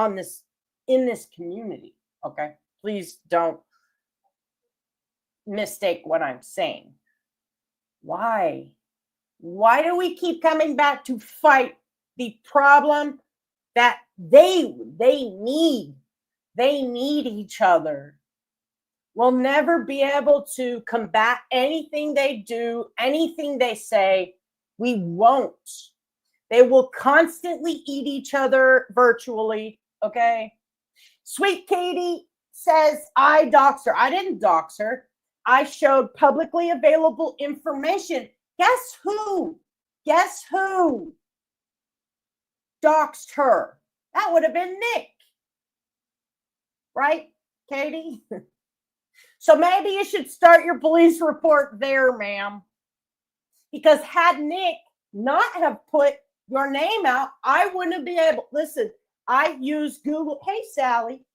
in this community, okay? Please don't mistake what I'm saying. Why? Why do we keep coming back to fight the problem that they need? They need each other. We'll never be able to combat anything they do, anything they say. We won't. They will constantly eat each other virtually, okay? Sweet Katie says, I doxed her. I didn't dox her. I showed publicly available information. Guess who? Guess who doxed her? That would have been Nick. Right, Katie? So maybe you should start your police report there, ma'am. Because had Nick not have put your name out, I wouldn't be able. Listen, I use Google. Hey, Sally.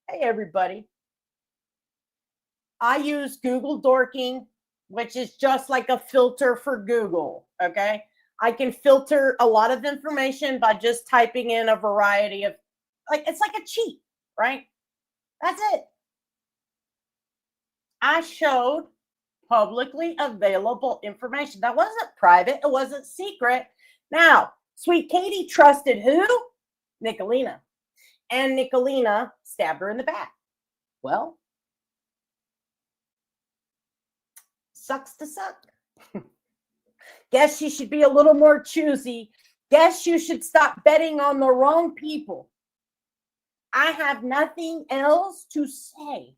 Hey, everybody. I use Google Dorking, which is just like a filter for Google. Okay. I can filter a lot of information by just typing in a variety of, it's like a cheat, right? That's it. I showed publicly available information. That wasn't private. It wasn't secret. Now, Sweet Katie trusted who? Nicolina. And Nicolina stabbed her in the back. Well, sucks to suck. Guess you should be a little more choosy. Guess you should stop betting on the wrong people. I have nothing else to say.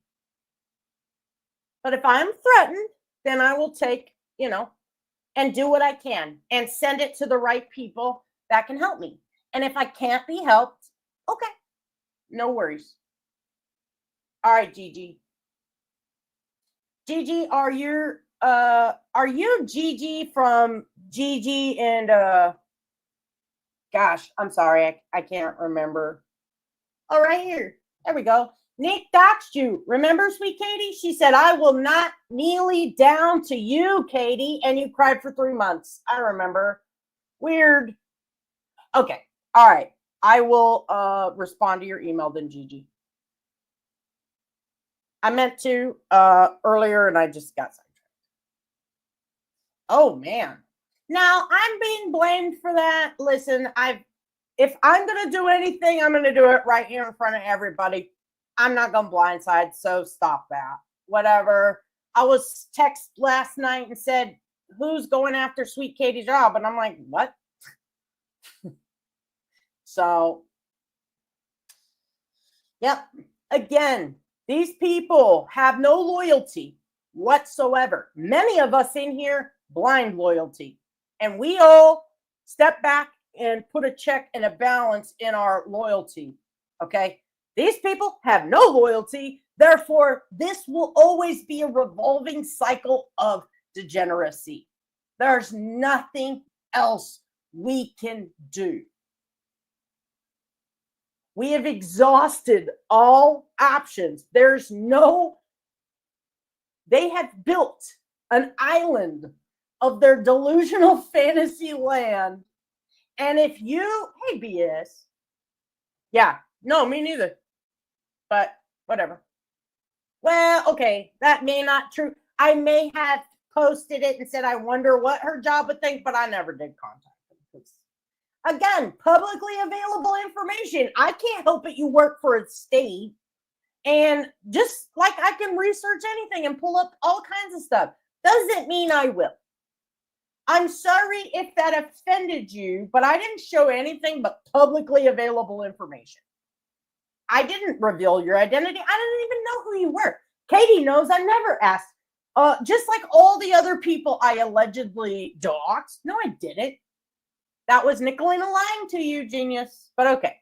But if I'm threatened, then I will take, and do what I can and send it to the right people that can help me. And if I can't be helped, okay, no worries. All right, Gigi. Gigi, are you Gigi from Gigi and gosh, I'm sorry, I can't remember. Oh, right here. There we go. Nick doxed you. Remember, Sweet Katie? She said, I will not kneel down to you, Katie. And you cried for 3 months. I remember. Weird. Okay. All right. I will respond to your email then, Gigi. I meant to earlier and I just got sidetracked. Oh, man. Now, I'm being blamed for that. Listen, if I'm going to do anything, I'm going to do it right here in front of everybody. I'm not going to blindside, so stop that. Whatever. I was text last night and said, who's going after Sweet Katie's job? And I'm like, what? So, yep. Again, these people have no loyalty whatsoever. Many of us in here, blind loyalty. And we all step back and put a check and a balance in our loyalty. Okay? These people have no loyalty. Therefore, this will always be a revolving cycle of degeneracy. There's nothing else we can do. We have exhausted all options. They have built an island of their delusional fantasy land. And if you, hey, BS. Yeah, no, me neither. But whatever. Well, okay, that may not true. I may have posted it and said, I wonder what her job would think, but I never did contact them. Again, publicly available information. I can't help it. You work for a state. And just like I can research anything and pull up all kinds of stuff, doesn't mean I will. I'm sorry if that offended you, but I didn't show anything but publicly available information. I didn't reveal your identity. I didn't even know who you were. Katie knows I never asked. Just like all the other people I allegedly doxed. No, I didn't. That was Nicolina lying to you, genius. But okay.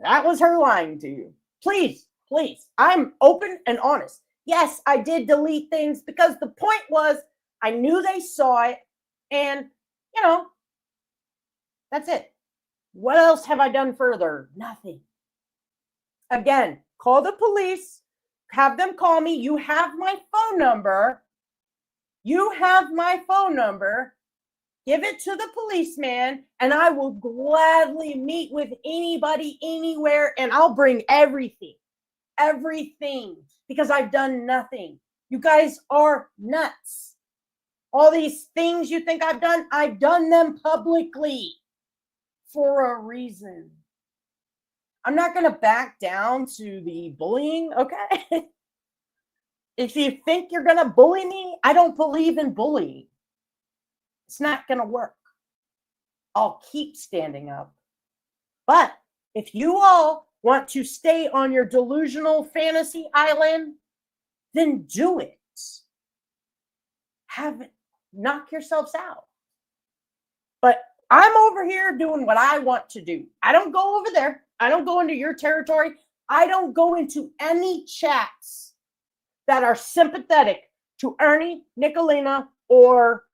That was her lying to you. Please, please. I'm open and honest. Yes, I did delete things because the point was I knew they saw it. And, that's it. What else have I done further? Nothing. Again, call the police. Have them call me. You have my phone number. You have my phone number. Give it to the policeman, and I will gladly meet with anybody, anywhere, and I'll bring everything. Everything. Because I've done nothing. You guys are nuts. All these things you think I've done them publicly. For a reason. I'm not going to back down to the bullying, okay? If you think you're going to bully me, I don't believe in bullying. It's not going to work. I'll keep standing up. But if you all want to stay on your delusional fantasy island, then do it. knock yourselves out. But I'm over here doing what I want to do. I don't go over there. I don't go into your territory. I don't go into any chats that are sympathetic to Ernie, Nicolina, or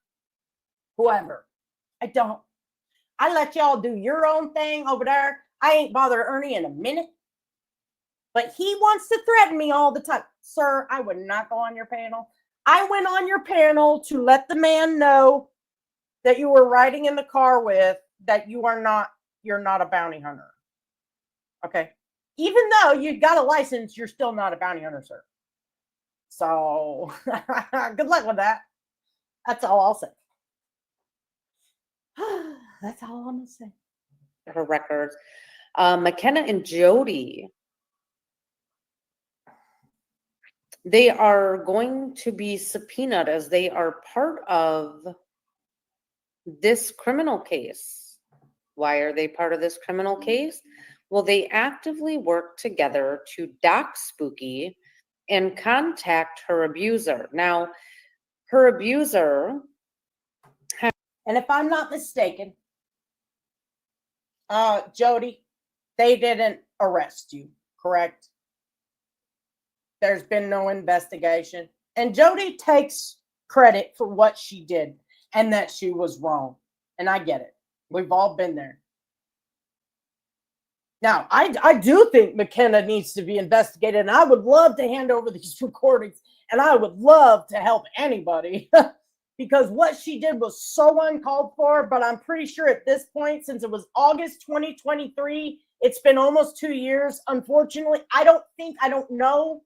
whoever. I don't. I let y'all do your own thing over there. I ain't bothered Ernie in a minute. But he wants to threaten me all the time. Sir, I would not go on your panel. I went on your panel to let the man know that you were riding in the car with that you're not a bounty hunter. Okay. Even though you got a license, you're still not a bounty hunter, sir. So good luck with that. That's all I'll say. That's all I'm gonna say. Her records. McKenna and Jody. They are going to be subpoenaed as they are part of this criminal case. Why are they part of this criminal case? Well, they actively work together to dox Spooky and contact her abuser. Now, her abuser, and if I'm not mistaken, Jody, they didn't arrest you, correct? There's been no investigation. And Jody takes credit for what she did and that she was wrong. And I get it. We've all been there. Now, I do think McKenna needs to be investigated, and I would love to hand over these recordings, and I would love to help anybody because what she did was so uncalled for, but I'm pretty sure at this point, since it was August 2023, it's been almost 2 years. Unfortunately, I don't know,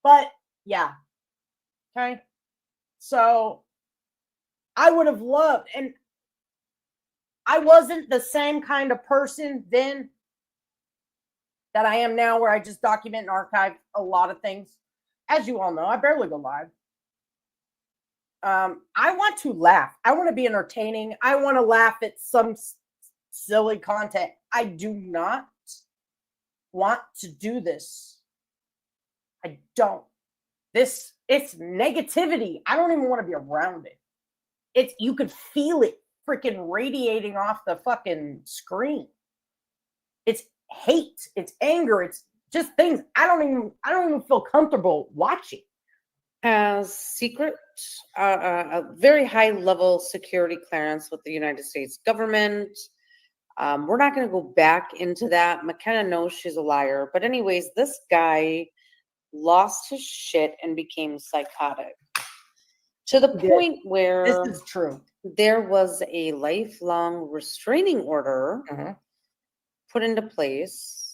but yeah. Okay. So I would have loved, and I wasn't the same kind of person then that I am now, where I just document and archive a lot of things. As you all know, I barely go live. I want to laugh. I want to be entertaining. I want to laugh at some silly content. I do not want to do this. I don't. It's negativity. I don't even want to be around it. You could feel it freaking radiating off the fucking screen. It's hate, it's anger, it's just things I don't even feel comfortable watching. Has a very high level security clearance with the United States government. We're not going to go back into that. McKenna knows she's a liar, but anyways, this guy lost his shit and became psychotic to the point where this is true. There was a lifelong restraining order put into place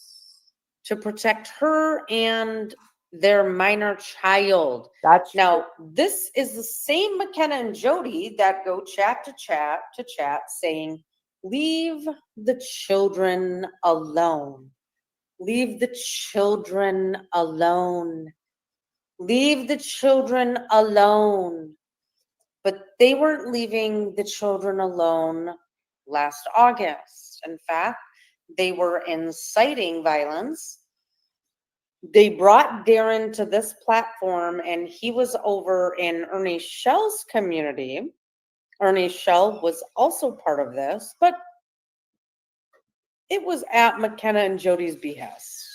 to protect her and their minor child. That's now, this is the same McKenna and Jody that go chat to chat saying, leave the children alone. Leave the children alone. Leave the children alone. But they weren't leaving the children alone last August. In fact, they were inciting violence. They brought Darren to this platform, and he was over in Ernie Shell's community. Ernie Shell was also part of this, but it was at McKenna and Jody's behest.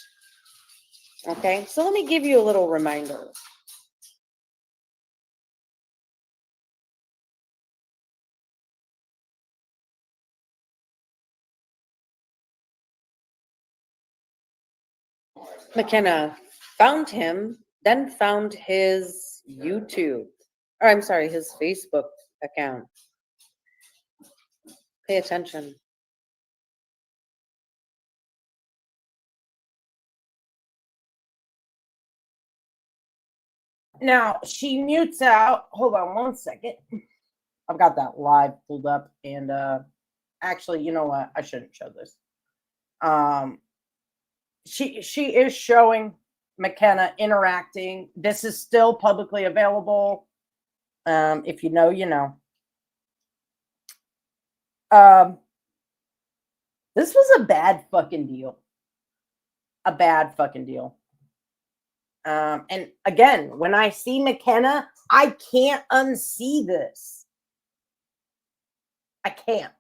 Okay, so let me give you a little reminder. McKenna found him, then found his YouTube, or I'm sorry, his Facebook account. Pay attention. Now, she mutes out. Hold on 1 second. I've got that live pulled up, and actually, you know what? I shouldn't show this. She is showing McKenna interacting. This is still publicly available. If you know, you know. This was a bad fucking deal. A bad fucking deal. And again, when I see McKenna, I can't unsee this. I can't.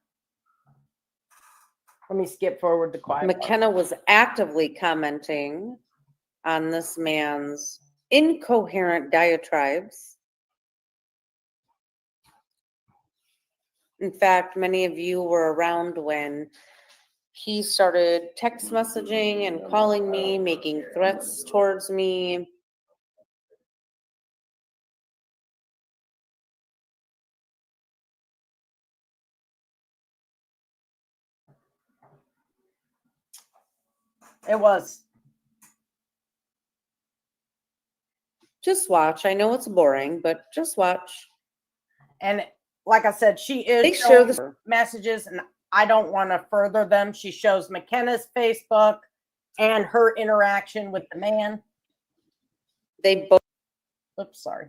Let me skip forward to quiet. McKenna was actively commenting on this man's incoherent diatribes. In fact, many of you were around when he started text messaging and calling me, making threats towards me. It was. Just watch. I know it's boring, but just watch. And like I said, she They is share showing the messages, and I don't want to further them. She shows McKenna's Facebook and her interaction with the man. They both. Oops, sorry.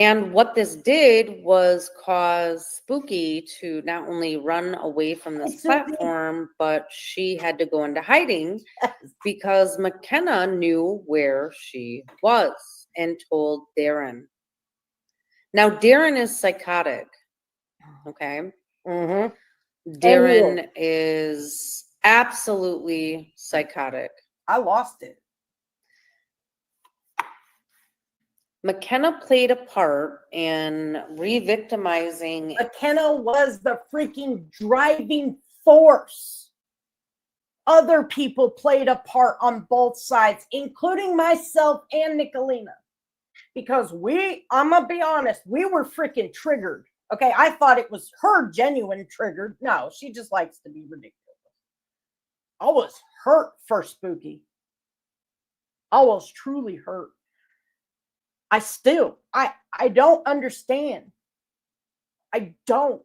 And what this did was cause Spooky to not only run away from this platform, but she had to go into hiding because McKenna knew where she was and told Darren. Now, Darren is psychotic. Okay. Mm-hmm. Darren is absolutely psychotic. I lost it. McKenna played a part in re-victimizing. McKenna was the freaking driving force. Other people played a part on both sides, including myself and Nicolina. Because I'm going to be honest, we were freaking triggered. Okay, I thought it was her genuine triggered. No, she just likes to be ridiculous. I was hurt for Spooky. I was truly hurt. I don't understand. I don't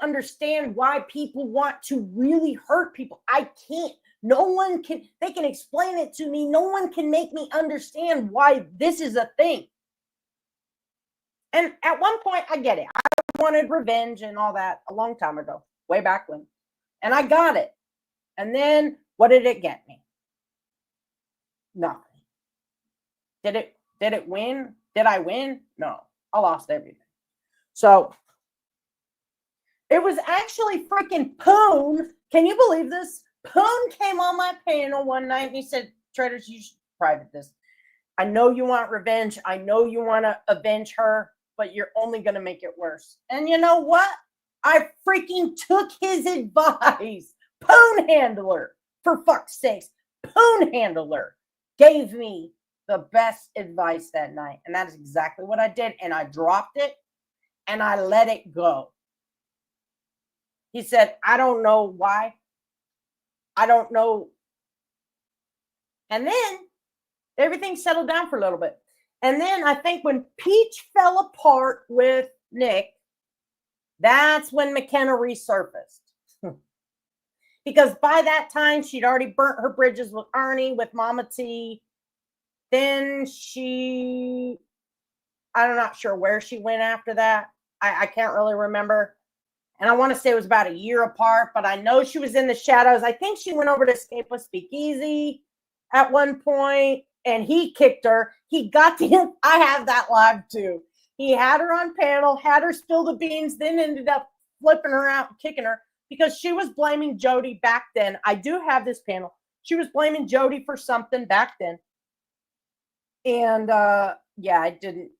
understand why people want to really hurt people. I can't. No one can. They can explain it to me. No one can make me understand why this is a thing. And at one point, I get it. I wanted revenge and all that a long time ago, way back when. And I got it. And then what did it get me? Nothing. Did it win? Did I win? No, I lost everything. So it was actually freaking Poon. Can you believe this? Poon came on my panel one night and he said, Traders, you should private this. I know you want revenge. I know you want to avenge her, but you're only going to make it worse. And you know what? I freaking took his advice. Poon Handler, for fuck's sakes. Poon Handler gave me the best advice that night. And that is exactly what I did. And I dropped it and I let it go. He said, I don't know why. I don't know. And then everything settled down for a little bit. And then I think when Peach fell apart with Nick, that's when McKenna resurfaced. Because by that time, she'd already burnt her bridges with Arnie, with Mama T. Then I'm not sure where she went after that. I can't really remember. And I want to say it was about a year apart, but I know she was in the shadows. I think she went over to Escape with Speakeasy at one point, and he kicked her. He got to him. I have that live too. He had her on panel, had her spill the beans, then ended up flipping her out and kicking her because she was blaming Jody back then. I do have this panel. She was blaming Jody for something back then. And yeah, I didn't.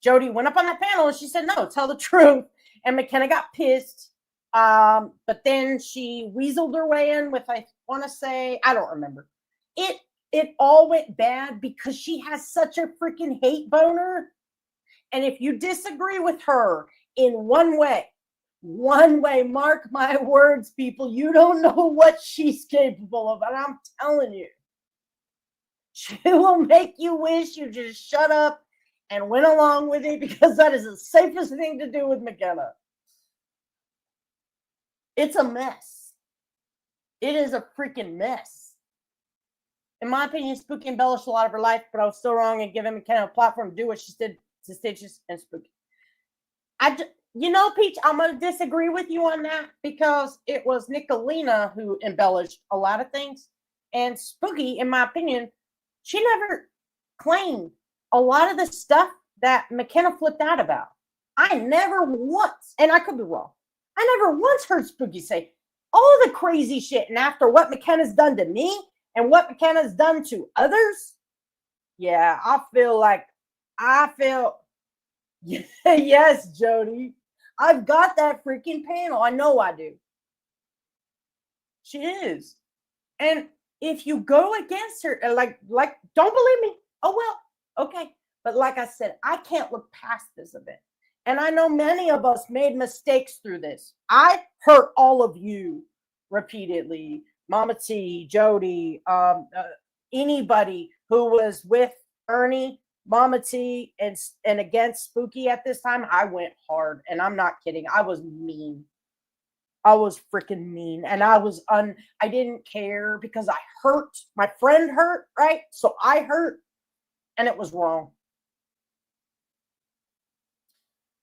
Jody went up on that panel and she said, no, tell the truth. And McKenna got pissed. But then she weaseled her way in with, I want to say, I don't remember. It all went bad because she has such a freaking hate boner. And if you disagree with her in one way, mark my words, people, you don't know what she's capable of. And I'm telling you, she will make you wish you just shut up and went along with it because that is the safest thing to do with McKenna. It's a mess. It is a freaking mess. In my opinion, Spooky embellished a lot of her life, but I was still wrong in giving McKenna a platform to do what she did to Stitches and Spooky. You know, Peach, I'm going to disagree with you on that because it was Nicolina who embellished a lot of things. And Spooky, in my opinion, she never claimed a lot of the stuff that McKenna flipped out about. I never once, and I could be wrong, I never once heard Spooky say all the crazy shit. And after what McKenna's done to me and what McKenna's done to others, yeah, I feel, yes, Jody. I've got that freaking panel. I know I do. She is. And if you go against her, like, don't believe me. Oh, well, okay. But like I said, I can't look past this a bit. And I know many of us made mistakes through this. I hurt all of you repeatedly. Mama T, Jody, anybody who was with Ernie, Mama T, and against Spooky at this time, I went hard. And I'm not kidding. I was mean. I was freaking mean. And I didn't care because I hurt. My friend hurt, right? So I hurt. And it was wrong.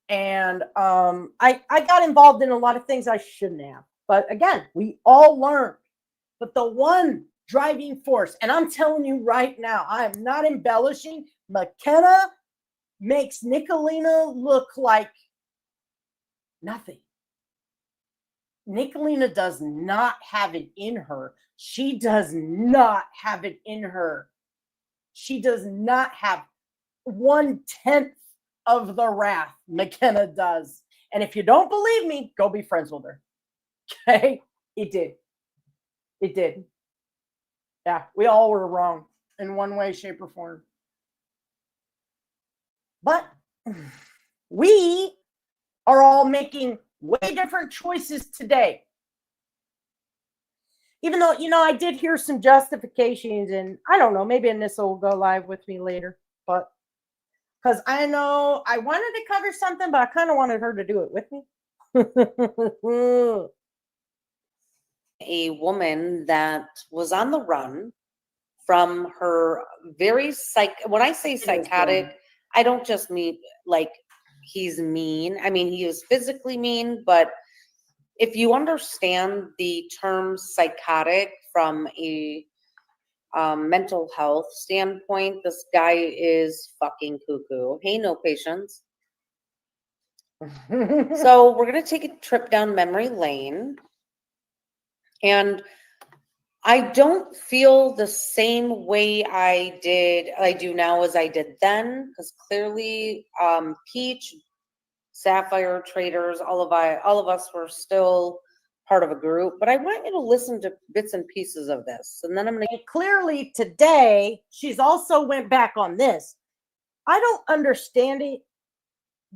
And I got involved in a lot of things I shouldn't have. But again, we all learn. But the one driving force, and I'm telling you right now, I am not embellishing. McKenna makes Nicolina look like nothing. Nicolina does not have it in her. She does not have it in her. She does not have 1/10 of the wrath McKenna does. And if you don't believe me, go be friends with her. Okay? It did. It did. Yeah, we all were wrong in one way, shape, or form. But we are all making way different choices today. Even though, I did hear some justifications, and I don't know, maybe Anissa will go live with me later, but because I know I wanted to cover something, but I kind of wanted her to do it with me. A woman that was on the run from her very when I say psychotic, I don't just mean like he's mean. I mean, he was physically mean, but if you understand the term psychotic from a mental health standpoint, this guy is fucking cuckoo. Hey, no patience. So we're going to take a trip down memory lane. And I don't feel the same way I do now as I did then, because clearly Peach, Sapphire, Traders, all of us were still part of a group. But I want you to listen to bits and pieces of this. And then I'm going to... Clearly today, she's also went back on this. I don't understand it.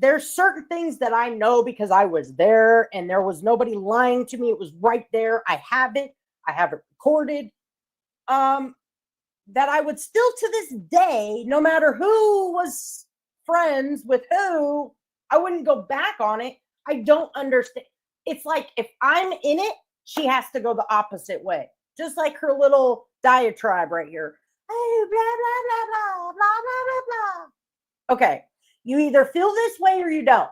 There's certain things that I know because I was there and there was nobody lying to me. It was right there. I have it recorded. That I would still to this day, no matter who was friends with who, I wouldn't go back on it. I don't understand. It's like if I'm in it, she has to go the opposite way. Just like her little diatribe right here. Oh, blah, blah, blah, blah, blah, blah, blah, blah. Okay. You either feel this way or you don't.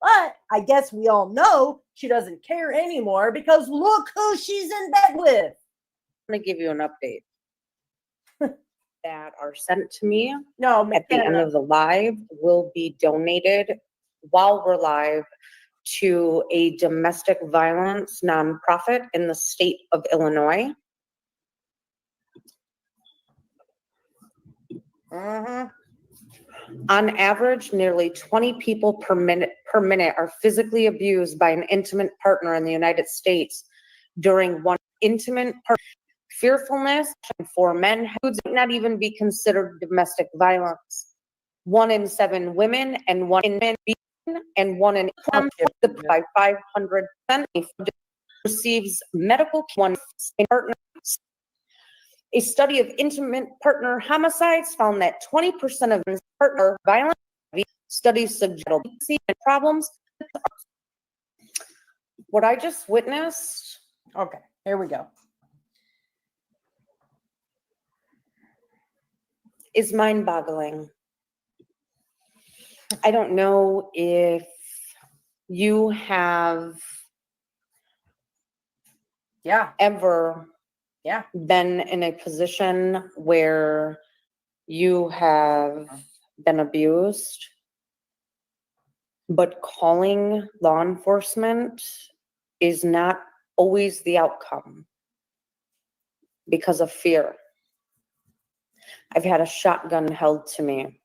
But I guess we all know she doesn't care anymore because look who she's in bed with. I'm going to give you an update that are sent to me. No, at the end of the live will be donated while we're live to a domestic violence nonprofit in the state of Illinois. On average, nearly 20 people per minute are physically abused by an intimate partner in the United States during one intimate partner. Fearfulness for men who might not even be considered domestic violence. 1 in 7 women and 1 in men and 1 in by 500% receives medical care in partners. A study of intimate partner homicides found that 20% of partner violence studies suggest problems. What I just witnessed. Okay, here we go. Is mind-boggling. I don't know if you have ever been in a position where you have been abused. But calling law enforcement is not always the outcome because of fear. I've had a shotgun held to me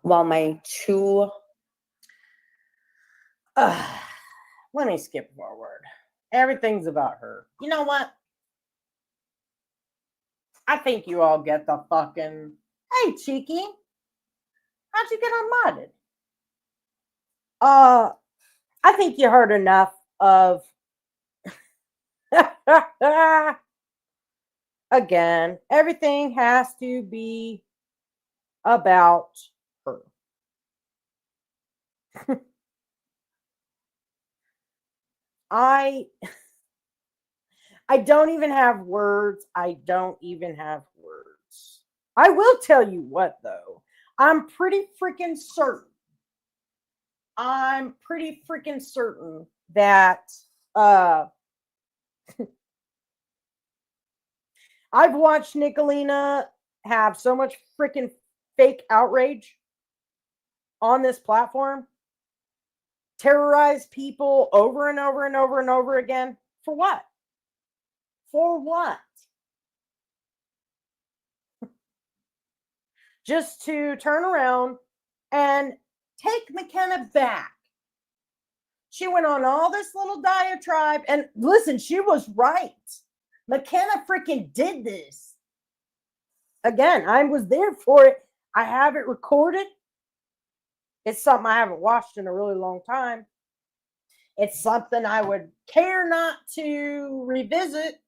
while my two... Let me skip forward. Everything's about her. You know what? I think you all get the fucking, hey, Cheeky, how'd you get unmodded? I think you heard enough of, again, everything has to be about her. I don't even have words. I don't even have words. I will tell you what, though. I'm pretty freaking certain. That I've watched Nicolina have so much freaking fake outrage on this platform, terrorize people over and over and over and over again. For what? For what? Just to turn around and take McKenna back. She went on all this little diatribe, and listen, she was right. McKenna freaking did this. Again, I was there for it. I have it recorded. It's something I haven't watched in a really long time. It's something I would care not to revisit.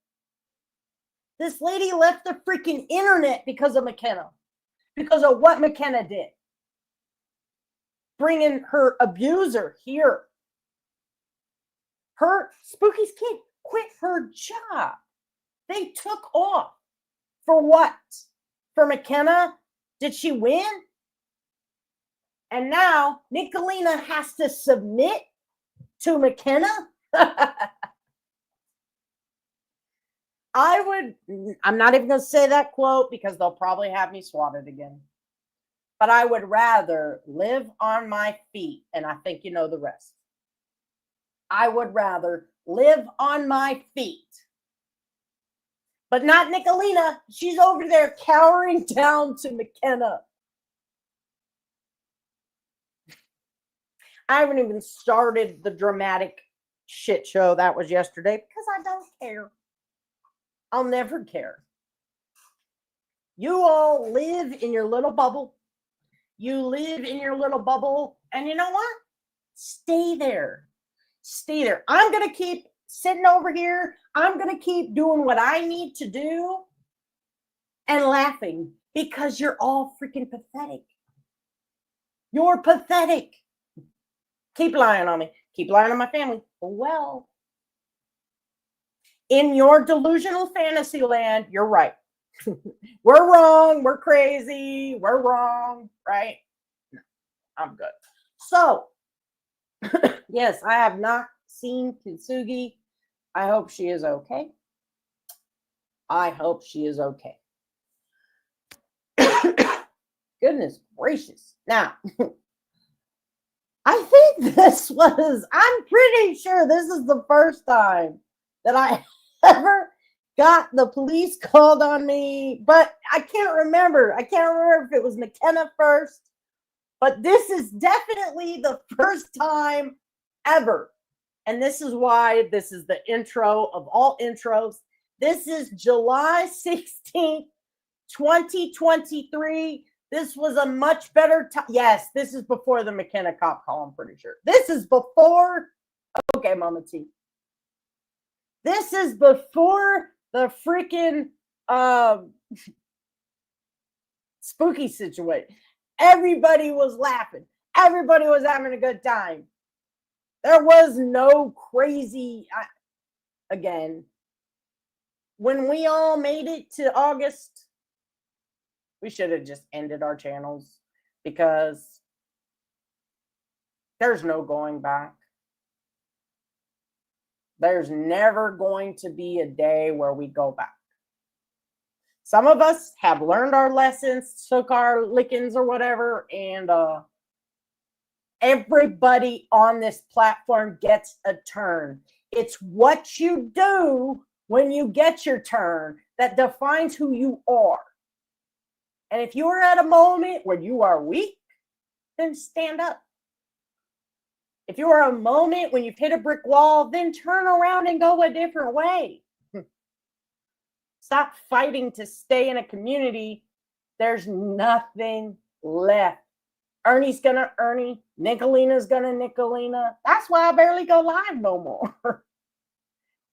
This lady left the freaking internet because of McKenna. Because of what McKenna did. Bringing her abuser here. Her, Spooky's kid, quit her job. They took off. For what? For McKenna? Did she win? And now Nicolina has to submit to McKenna? I'm not even going to say that quote because they'll probably have me swatted again. But I would rather live on my feet, and I think you know the rest. I would rather live on my feet. But not Nicolina. She's over there cowering down to McKenna. I haven't even started the dramatic shit show that was yesterday because I don't care. I'll never care. You all live in your little bubble. You live in your little bubble. And you know what? Stay there. Stay there. I'm going to keep sitting over here. I'm going to keep doing what I need to do and laughing because you're all freaking pathetic. You're pathetic. Keep lying on me. Keep lying on my family. Well, in your delusional fantasy land, you're right. We're wrong. We're crazy. We're wrong. Right? No, I'm good. So, yes, I have not seen Kintsugi. I hope she is okay. I hope she is okay. Goodness gracious. Now, I think I'm pretty sure this is the first time that I ever got the police called on me, but I can't remember. I can't remember if it was McKenna first, but this is definitely the first time ever. And this is why this is the intro of all intros. This is July 16th, 2023. This was a much better time. Yes, this is before the McKenna cop call, I'm pretty sure. This is before. Okay, Mama T. This is before the freaking spooky situation. Everybody was laughing. Everybody was having a good time. There was no crazy. Again, when we all made it to August, we should have just ended our channels because there's no going back. There's never going to be a day where we go back. Some of us have learned our lessons, took our lickings or whatever, and everybody on this platform gets a turn. It's what you do when you get your turn that defines who you are. And if you're at a moment where you are weak, then stand up. If you are a moment when you've hit a brick wall, then turn around and go a different way. Stop fighting to stay in a community. There's nothing left. Ernie's gonna Ernie. Nicolina's gonna Nicolina. That's why I barely go live no more.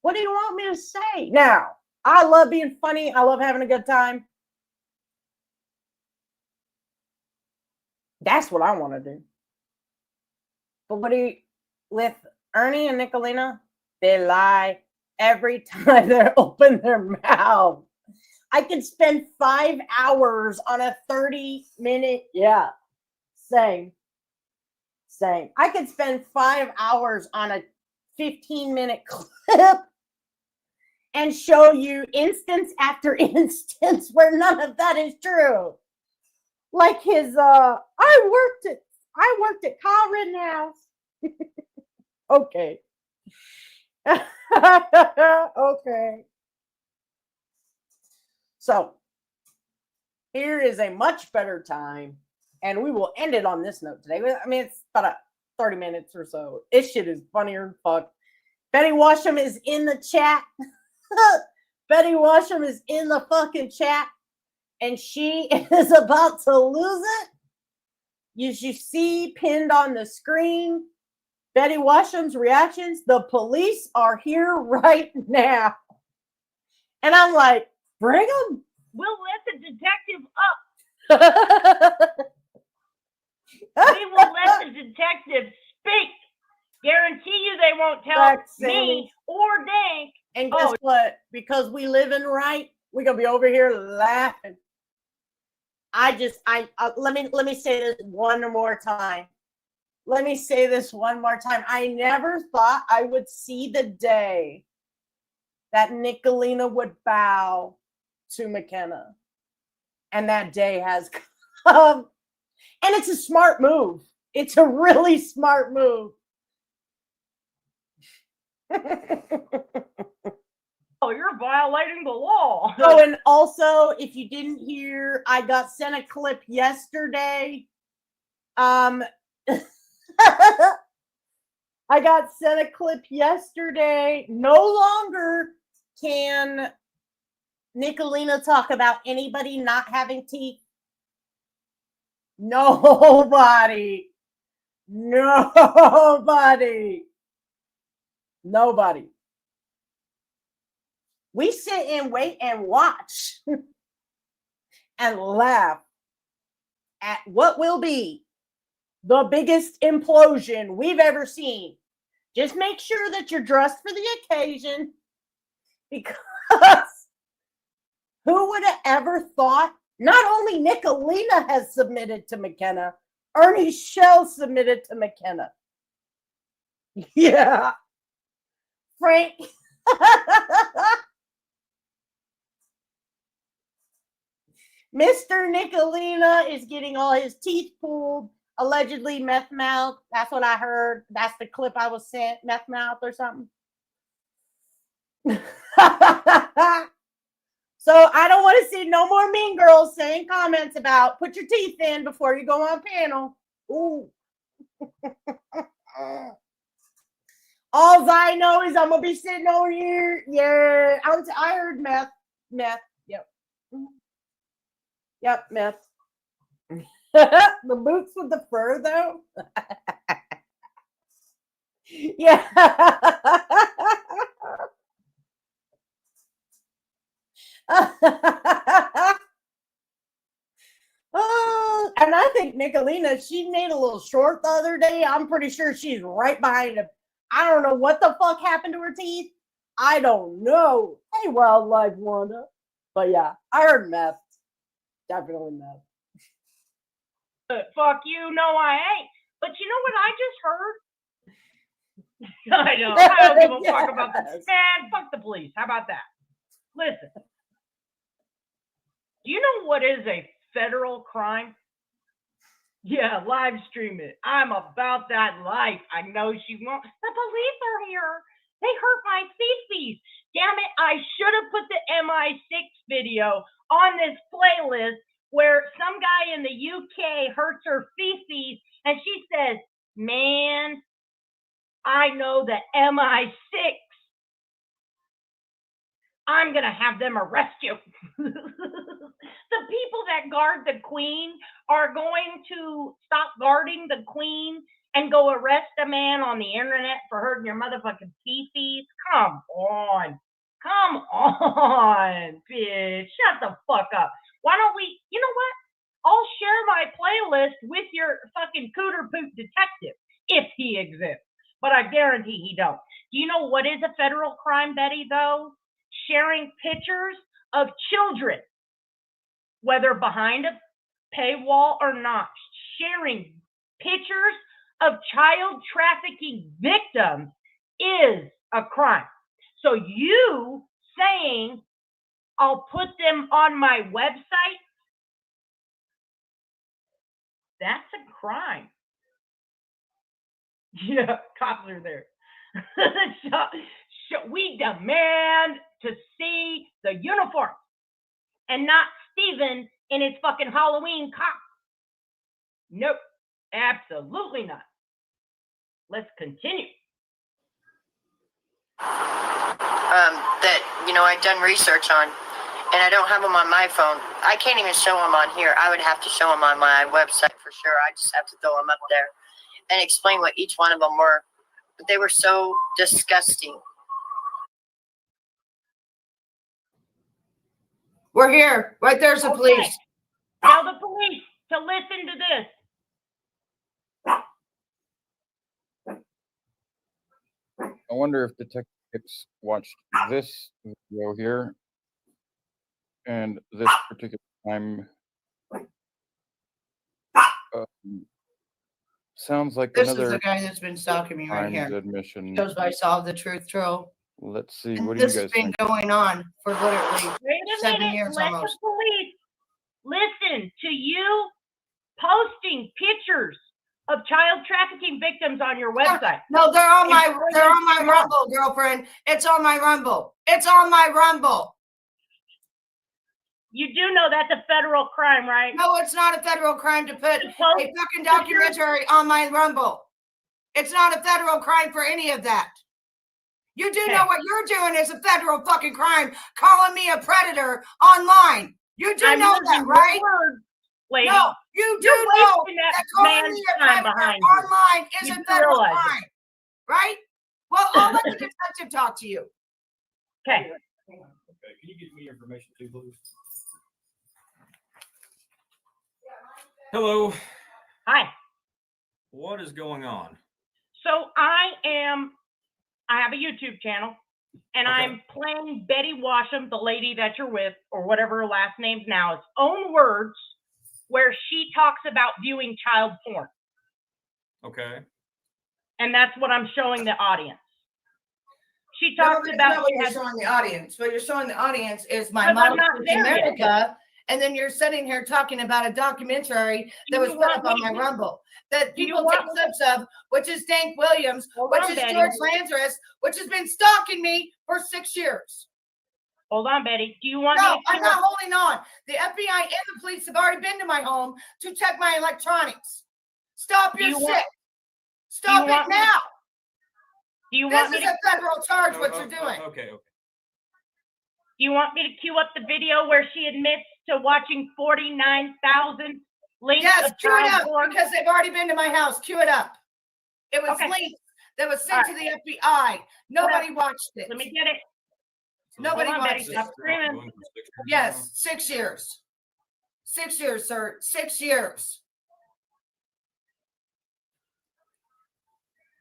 What do you want me to say? Now, I love being funny. I love having a good time. That's what I want to do. But what do you, with Ernie and Nicolina, they lie every time they open their mouth. I could spend 5 hours on a 30-minute, same. I could spend 5 hours on a 15-minute clip and show you instance after instance where none of that is true. Like his, I worked at Kyle Rittenhouse. Okay. Okay. So, here is a much better time, and we will end it on this note today. I mean, it's about 30 minutes or so. This shit is funnier than fuck. Betty Washam is in the chat. Betty Washam is in the fucking chat, and she is about to lose it. You see pinned on the screen, Betty Washam's reactions. The police are here right now. And I'm like, bring them. We'll let the detective up. We will let the detective speak. Guarantee you they won't tell me or Dank. And guess what? Because we live in right, we're gonna be over here laughing. Let me say this one more time. I never thought I would see the day that Nicolina would bow to McKenna. And that day has come. And it's a smart move. It's a really smart move. Oh, you're violating the law. Oh, and also, if you didn't hear, I got sent a clip yesterday. I got sent a clip yesterday. No longer can Nicolina talk about anybody not having teeth. Nobody. We sit and wait and watch and laugh at what will be the biggest implosion we've ever seen. Just make sure that you're dressed for the occasion, because who would have ever thought? Not only Nicolina has submitted to McKenna, Ernie Shell submitted to McKenna. Yeah. Frank. Mr. Nicolina is getting all his teeth pulled, allegedly meth mouth. That's what I heard. That's the clip I was sent, meth mouth or something. So I don't want to see no more mean girls saying comments about put your teeth in before you go on panel. Ooh. All I know is I'm gonna be sitting over here. Yeah, I heard meth. Yep. Yep, meth. The boots with the fur, though. Yeah. And I think Nicolina, she made a little short the other day. I'm pretty sure she's right behind him. I don't know what the fuck happened to her teeth. I don't know. Hey, Wildlife Wanda. But yeah, I heard meth. Definitely meth. Fuck you. No, I ain't. But you know what I just heard? I know. I don't give a fuck about this. Man, fuck the police. How about that? Listen. Do you know what is a federal crime? Yeah, live stream it. I'm about that life. I know she won't. The police are here. They hurt my feces. Damn it, I should have put the MI6 video on this playlist where some guy in the UK hurts her feces and she says, man, I know the MI6. I'm going to have them arrest you. The people that guard the queen are going to stop guarding the queen and go arrest a man on the internet for hurting your motherfucking feces. Come on. Come on, bitch. Shut the fuck up. Why don't we, you know what? I'll share my playlist with your fucking cooter poot detective if he exists. But I guarantee he don't. Do you know what is a federal crime, Betty, though? Sharing pictures of children, whether behind a paywall or not, sharing pictures of child trafficking victims is a crime. So you saying, I'll put them on my website, that's a crime. Yeah, cops are there. We demand to see the uniform and not Steven in his fucking Halloween costume. Nope, absolutely not. Let's continue. That, I've done research on, and I don't have them on my phone. I can't even show them on here. I would have to show them on my website for sure. I just have to throw them up there and explain what each one of them were. But they were so disgusting. We're here. Right there's the police. Tell the police to listen to this. I wonder if Detective Hicks watched this video here and this particular time. Sounds like This another is the guy that's been stalking me right here. Admission. Shows I solved the truth troll. Let's see. And What do you this guys has been think? going on for literally Wait a 7 minute. years Let almost. the police listen to you posting pictures of child trafficking victims on your website. No, they're on my Rumble, girlfriend. It's on my Rumble. It's on my Rumble. You do know that's a federal crime, right? No, it's not a federal crime to put a fucking documentary on my Rumble. It's not a federal crime for any of that. You do know what you're doing is a federal fucking crime, calling me a predator online. You do know that, right? Lady. No, you do know that calling me a predator online is a federal crime, right? Well, I'll let the detective talk to you. Okay. Okay, can you give me your information too, please? Hello. Hi. What is going on? So I have a YouTube channel, and okay. I'm playing Betty Washam, the lady that you're with, or whatever her last name's now, its own words, where she talks about viewing child porn. Okay. And that's what I'm showing the audience. She talks about what you're showing the audience. What you're showing the audience is my mom in America, and then you're sitting here talking about a documentary that was put up on my Rumble that people take clips of, which is Dank Williams, which is George Landris, which has been stalking me for 6 years. Hold on, Betty. Do you want No, me? I'm not holding on. The FBI and the police have already been to my home to check my electronics. Stop your shit. Stop it now. Do you want this is a federal charge, what you're doing. Okay. Do you want me to cue up the video where she admits to watching 49,000 links? Yes, cue it up because they've already been to my house. Cue it up. It was links that was sent to the FBI. Nobody watched it. Let me get it. Nobody watched it. Stop screaming. Yes, 6 years. 6 years, sir. 6 years.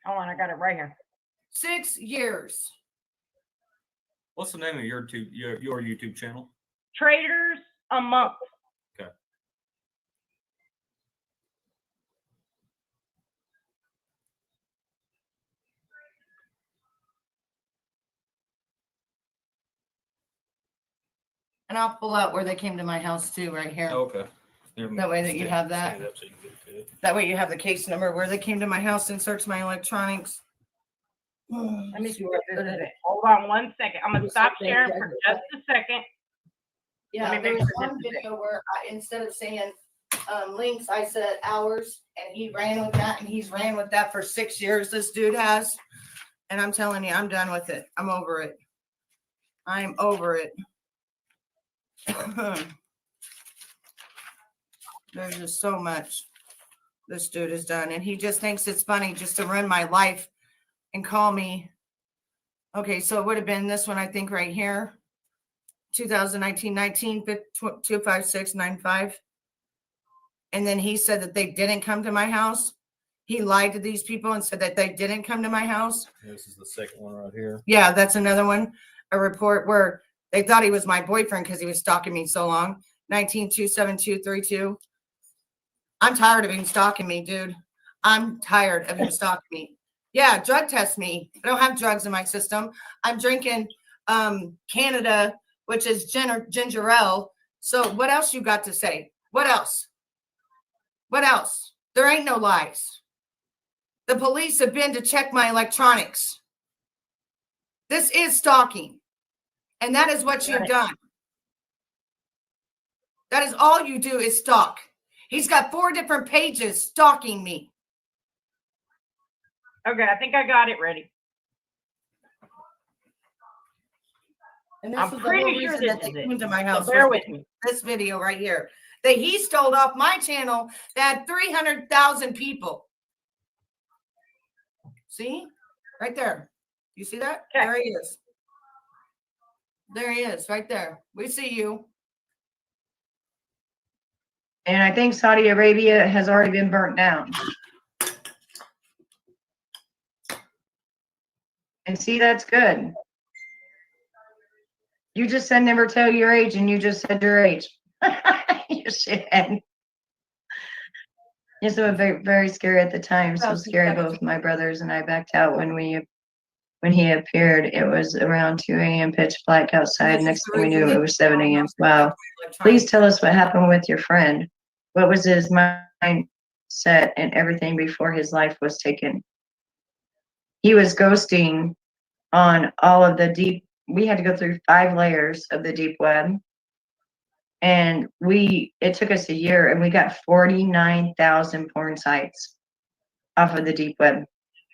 Hold on, I got it right here. 6 years. What's the name of your YouTube channel? Traders a Month. Okay. And I'll pull out where they came to my house too, right here. Okay. That way that you have that. Stand up so you can get it. That way you have the case number where they came to my house and searched my electronics. Let me see what this is. Hold on 1 second. I'm gonna stop sharing for just a second. Yeah, there was one video where instead of saying links, I said hours, and he ran with that, and he's ran with that for 6 years. This dude has, and I'm telling you, I'm done with it. I'm over it. I'm over it. There's just so much this dude has done, and he just thinks it's funny just to ruin my life and call me. Okay, so it would have been this one, I think, right here. 2019 25695. And then he said that they didn't come to my house. He lied to these people and said that they didn't come to my house. This is the second one right here. Yeah, that's another one. A report where they thought he was my boyfriend because he was stalking me so long. 1927232. I'm tired of him stalking me, dude. I'm tired of him stalking me. Yeah, drug test me. I don't have drugs in my system. I'm drinking Canada, which is ginger ale. So what else you got to say? What else? What else? There ain't no lies. The police have been to check my electronics. This is stalking. And that is what you've done. That is all you do is stalk. He's got 4 different pages stalking me. Okay, I think I got it ready. And this I'm is pretty the whole sure reason this that they is it. came to my house. So bear with me. This video right here that he stole off my channel that had 300,000 people. See? Right there. You see that? Okay. There he is. There he is, right there. We see you. And I think Saudi Arabia has already been burnt down. And see, that's good. You just said never tell your age, and you just said your age. You shithead. Yes, it was very, very scary at the time. So scary, both my brothers and I backed out when he appeared. It was around 2 a.m. pitch black outside. Next thing we knew, it was 7 a.m. Wow. Please tell us what happened with your friend. What was his mindset and everything before his life was taken? He was ghosting on all of the deep. We had to go through 5 layers of the deep web. And it took us a year, and we got 49,000 porn sites off of the deep web.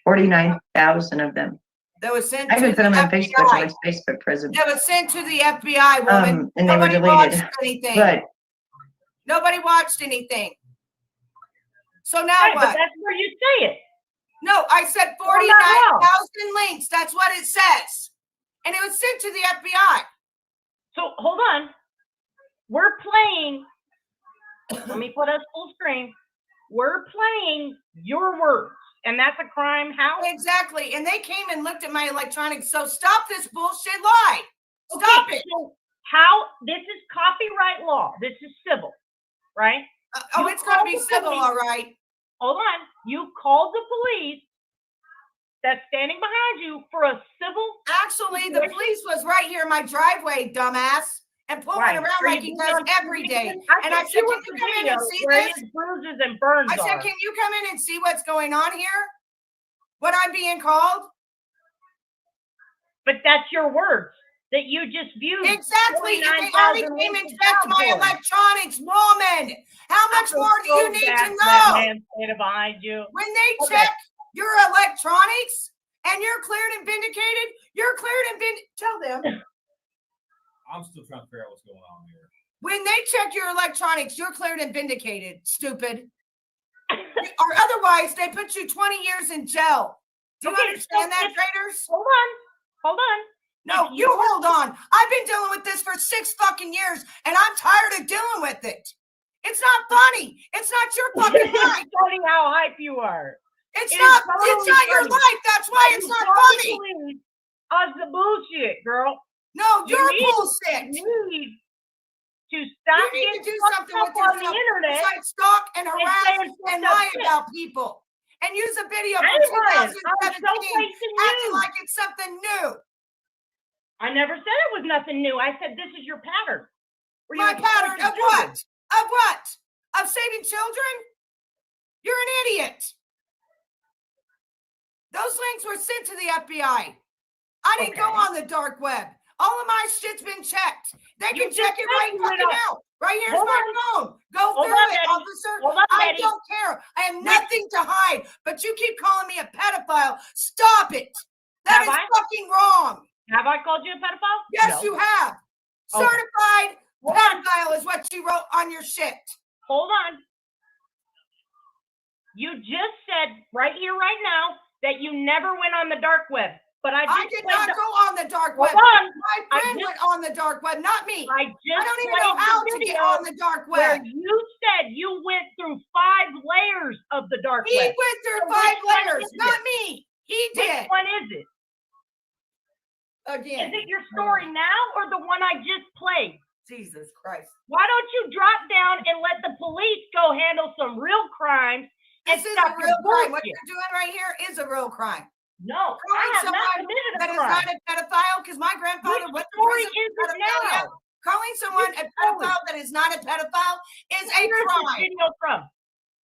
49,000 of them. That was sent I to even the put them on FBI. Facebook, on my Facebook prison. That was sent to the FBI, woman. And they were Nobody deleted. watched anything. But Nobody watched anything. So now Hey, what? but that's where you say it. No, I said 49,000 links. That's what it says. And it was sent to the FBI. So hold on. We're playing. Let me put us full screen. We're playing your words. And that's a crime. How? Exactly. And they came and looked at my electronics. So stop this bullshit lie. Stop it. So how? This is copyright law. This is civil, right? It's going to be civil, all right. Hold on. You called the police that's standing behind you for a civil. Actually, the police was right here in my driveway, dumbass, and pulling around like he does every day. And I said, can you come in and see this? Bruises and burns. I said, can you come in and see what's going on here? What I'm being called? But that's your words that you just viewed. Exactly. If they already came and checked my electronics, woman. How much more do you need to know? Behind you. When they check your electronics and you're cleared and vindicated, you're cleared and vindicated. Tell them. I'm still trying to figure out what's going on here. When they check your electronics, you're cleared and vindicated, stupid. Or otherwise, they put you 20 years in jail. Do you understand that, traitors? Hold on. Hold on. No, you hold on. I've been dealing with this for 6 fucking years, and I'm tired of dealing with it. It's not funny. It's not your fucking life. It's funny how hype you are. It's not your life. That's why it's not funny. On the bullshit, girl. No, you're bullshit. You need to stop. You need to do something with on the yourself internet. besides stalk and harass and lie about people. And use a video from 2017 acting like it's something new. I never said it was nothing new. I said this is your pattern. Were you My employed pattern to of do what? this? Of what? Of saving children? You're an idiot. Those links were sent to the FBI. I didn't go Okay. on the dark web. All of my shit's been checked. They You can just check it said right you went fucking on- out. Right here's Hold my on. phone. Go Hold through on, it, Betty. officer. Hold on, I Betty. don't care. I have nothing to hide, but you keep calling me a pedophile. Stop it. That Have is I? fucking wrong. Have I called you a pedophile? Yes, No. you have. Okay. Certified Hold on. pedophile is what you wrote on your shit. Hold on. You just said right here, right now, that you never went on the dark web. But I I just did played not the- go on the dark web. Hold on. My I friend just- went on the dark web, not me. I just I don't even played know how the to get video on the dark where web. you said you went through 5 layers of the dark He web. went through So 5 which one layers, is not it? me. He Which did. one is it? Again. Is it your story now or the one I just played? Jesus Christ. Why don't you drop down and let the police go handle some real crimes and This is stop a your real crime. What bullshit? you're doing right here is a real crime. No, Calling I have not someone committed a that is crime. not a pedophile, because my grandfather Which went to story prison is for it pedophilia. now? Calling someone Which a story? pedophile that is not a pedophile is a Where's this crime. video from?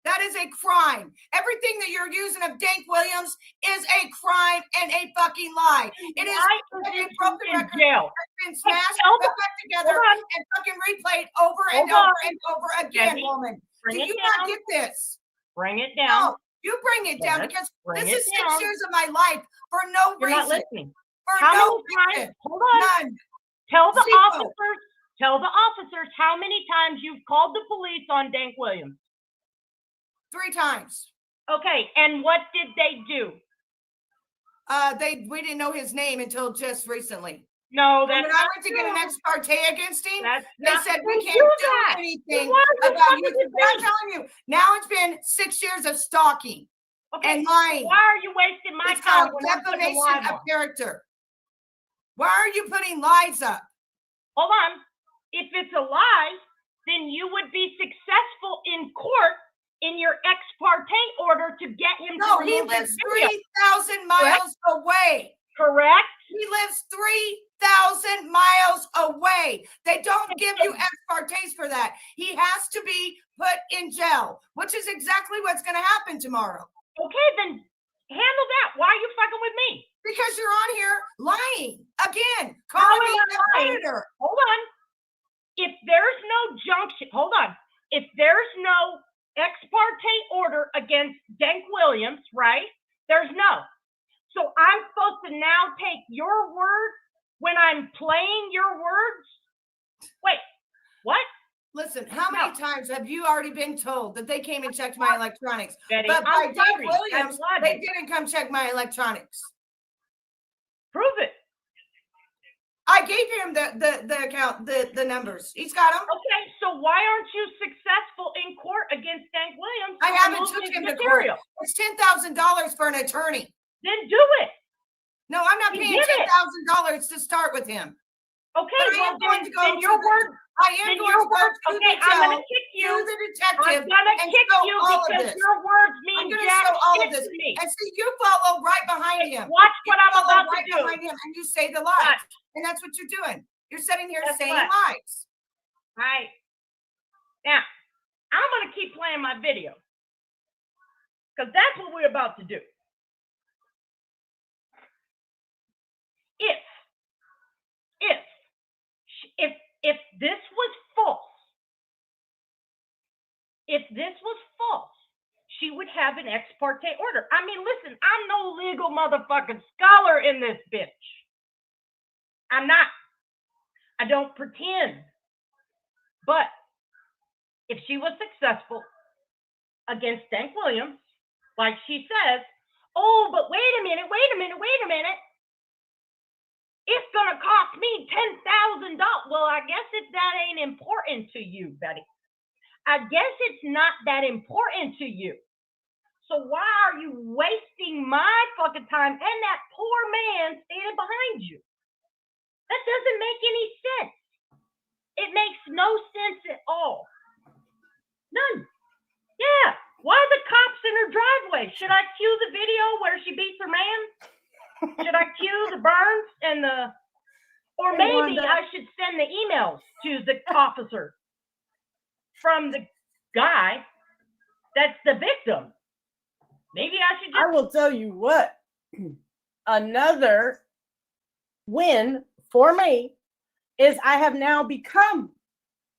That is a crime. Everything that you're using of Dank Williams is a crime and a fucking lie. It is Why a is broken in record jail? that's been smashed, tell put the- back together, hold on. and fucking replayed over and Hold on. over and over again, Debbie, woman. bring Do it you down. not get this? Bring it down. No, you bring it down Yes, because bring this it is 6 down. years of my life for no You're not reason. listening. For How no many times? reason. Hold on. None. Tell the Zero. officers. Tell the officers how many times you've called the police on Dank Williams. 3 times. Okay, and what did they do? We didn't know his name until just recently. No, And that's when I not went to get an true. ex parte against him, That's they not- said we they can't do do that. anything Why are you about fucking you. with But I'm me? telling you, now it's been 6 years of stalking Okay, and lying. why are you wasting my It's time called when I'm putting a defamation live of on? character. Why are you putting lies up? Hold on. If it's a lie, then you would be successful in court in your ex parte order to get him No, to he remove lives the video. 3,000 miles away. Correct? He lives 3,000 miles away. They don't give you ex partes for that. He has to be put in jail, which is exactly what's going to happen tomorrow. Okay, then handle that. Why are you fucking with me? Because you're on here lying again, How calling am me I a lying? predator. Hold on. If there's no junction, hold on. If there's no ex parte order against Dank Williams, right? There's no. So I'm supposed to now take your word when I'm playing your words? Wait, what? Listen, how many times have you already been told that they came and checked my electronics? Betty, But by I'm Dank sorry. Williams, That's they logic. didn't come check my electronics. Prove it. I gave him the account, the numbers. He's got them. Okay, so why aren't you successful in court against Dank Williams? I to haven't remove took his him to material? court. It's $10,000 for an attorney. Then do it. No, I'm not You paying did it. $10,000 to start with him. Okay, But I well am going then, to go then your to the- word. I am Then going your to go word. to Okay, the I'm jail, gonna kick you. to the detective, I'm gonna and kick show you all of because this. your words I'm mean going to jack show all shit of this. to me. And see, you follow right behind him. Watch what You I'm follow about right to do. behind him, and you say the lies. Watch. And that's what you're doing. You're sitting here Guess saying what? lies. Right. Now, I'm gonna keep playing my video. Because that's what we're about to do. If this was false, she would have an ex parte order. I mean, listen, I'm no legal motherfucking scholar in this bitch. I'm not. I don't pretend. But if she was successful against Dank Williams, like she says, oh, but wait a minute. It's going to cost me $10,000. Well, I guess that ain't important to you, Betty. I guess it's not that important to you. So why are you wasting my fucking time and that poor man standing behind you? That doesn't make any sense. It makes no sense at all. None. Yeah. Why are the cops in her driveway? Should I cue the video where she beats her man? Should I cue the burns and the... Or maybe I should send the emails to the officer from the guy that's the victim. Maybe I should just... I will tell you what. Another win for me is I have now become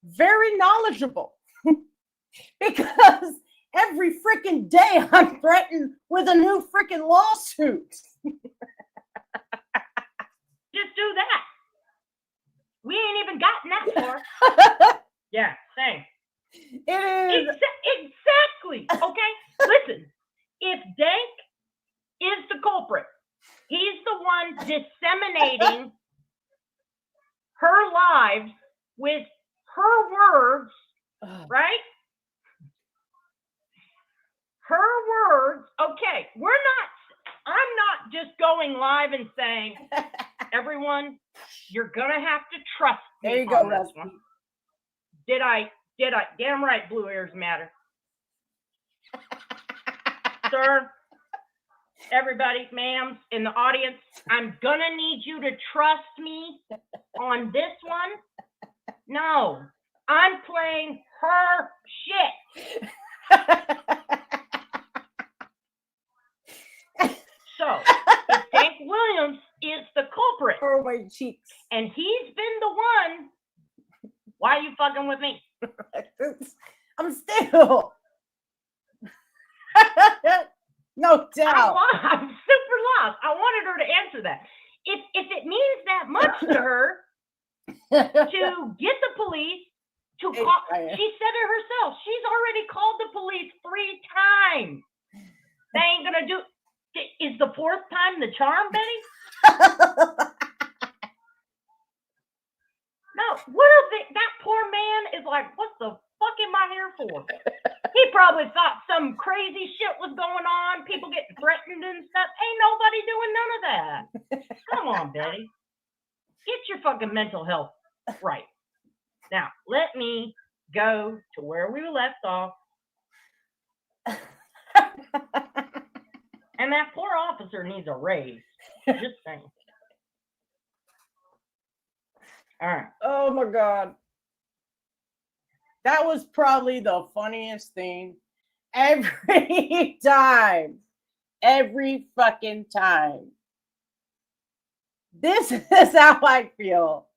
very knowledgeable because every freaking day I'm threatened with a new freaking lawsuit. Just do that. We ain't even gotten that far. Yeah, same. It is. Exactly. Okay, listen. If Dank is the culprit, he's the one disseminating her lives with her words, right? Her words. Okay, I'm not just going live and saying, everyone, you're gonna have to trust me. There you go, Rusty. Did I? Damn right, blue ears matter. Sir, everybody, ma'am, in the audience, I'm gonna need you to trust me on this one. No, I'm playing her shit. So, if Dank Williams is the culprit, oh my cheeks, and he's been the one, why are you fucking with me? I'm still. No doubt. I'm super lost. I wanted her to answer that. If it means that much to her to get the police to call, she said it herself. She's already called the police 3 times. They ain't gonna do. Is the 4th time the charm, Betty? No, what if that poor man is like, what the fuck am I here for? He probably thought some crazy shit was going on, people getting threatened and stuff. Ain't nobody doing none of that. Come on, Betty. Get your fucking mental health right. Now, let me go to where we left off. And that poor officer needs a raise. Just saying. All right. Oh my God. That was probably the funniest thing every time. Every fucking time. This is how I feel.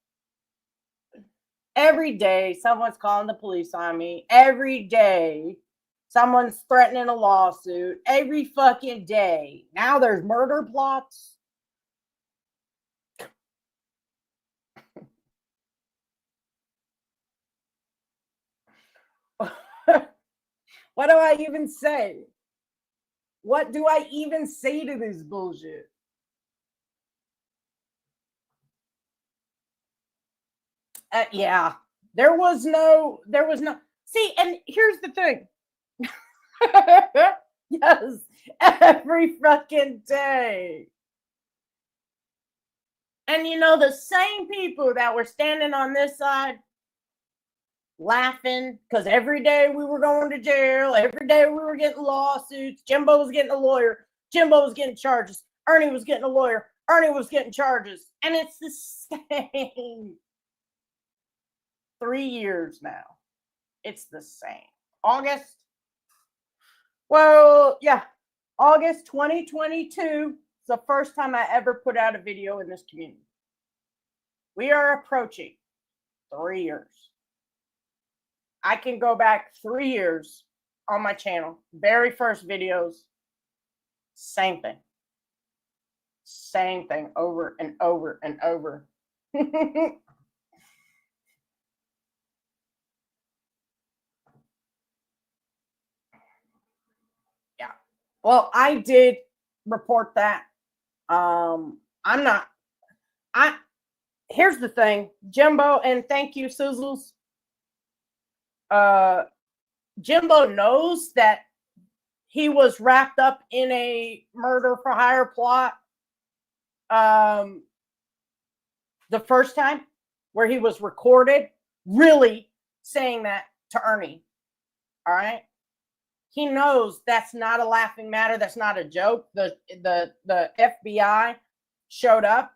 Every day, someone's calling the police on me. Every day, someone's threatening a lawsuit. Every fucking day. Now there's murder plots. What do I even say? What do I even say to this bullshit? Yeah, there was no, see, and here's the thing. Yes, every fucking day. And you know, the same people that were standing on this side laughing because every day we were going to jail, every day we were getting lawsuits. Jimbo was getting a lawyer, Jimbo was getting charges, Ernie was getting a lawyer, Ernie was getting charges. And it's the same. 3 years now. It's the same. August 2022 is the first time I ever put out a video in this community. We are approaching 3 years. I can go back 3 years on my channel. Very first videos, same thing. Same thing over and over and over. Yeah. Well, I did report that. Here's the thing, Jimbo, and thank you, Sizzles. Jimbo knows that he was wrapped up in a murder for hire plot the first time, where he was recorded really saying that to Ernie. All right. He knows that's not a laughing matter. That's not a joke. The FBI showed up.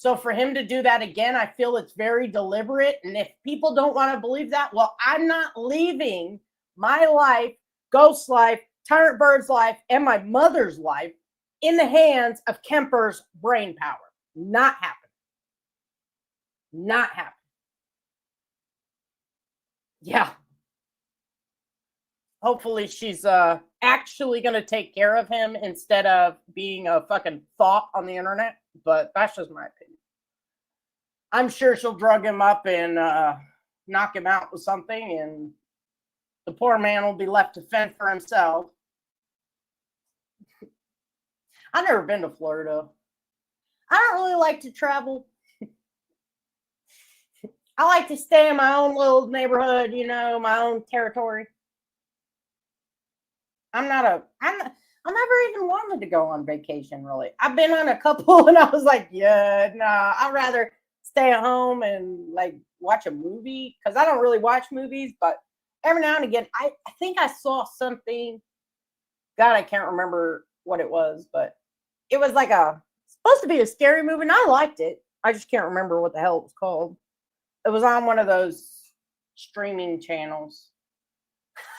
So for him to do that again, I feel it's very deliberate. And if people don't want to believe that, well, I'm not leaving my life, Ghost's life, Tyrant Bird's life, and my mother's life in the hands of Kemper's brain power. Not happening. Not happening. Yeah. Hopefully she's actually going to take care of him instead of being a fucking thought on the internet. But that's just my opinion. I'm sure she'll drug him up and knock him out with something, and the poor man will be left to fend for himself. I've never been to Florida. I don't really like to travel. I like to stay in my own little neighborhood, you know, my own territory. I never even wanted to go on vacation, really. I've been on a couple and I was like, yeah, nah, I'd rather stay at home and like watch a movie, because I don't really watch movies, but every now and again, I think I saw something. God, I can't remember what it was, but it was like supposed to be a scary movie, and I liked it. I just can't remember what the hell it was called. It was on one of those streaming channels.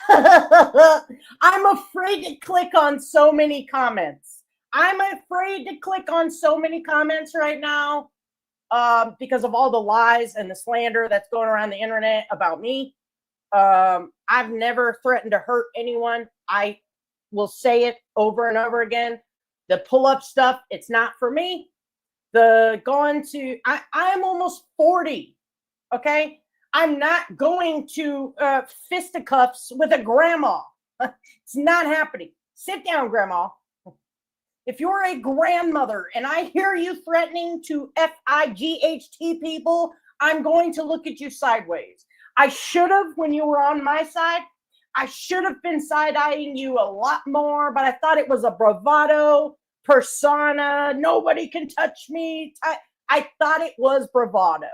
I'm afraid to click on so many comments. I'm afraid to click on so many comments right now because of all the lies and the slander that's going around the internet about me. I've never threatened to hurt anyone. I will say it over and over again. The pull-up stuff, it's not for me. I'm almost 40, okay? I'm not going to fisticuffs with a grandma. It's not happening. Sit down, grandma. If you're a grandmother and I hear you threatening to FIGHT people, I'm going to look at you sideways. I should have, when you were on my side, I should have been side-eyeing you a lot more, but I thought it was a bravado persona. Nobody can touch me. I thought it was bravado.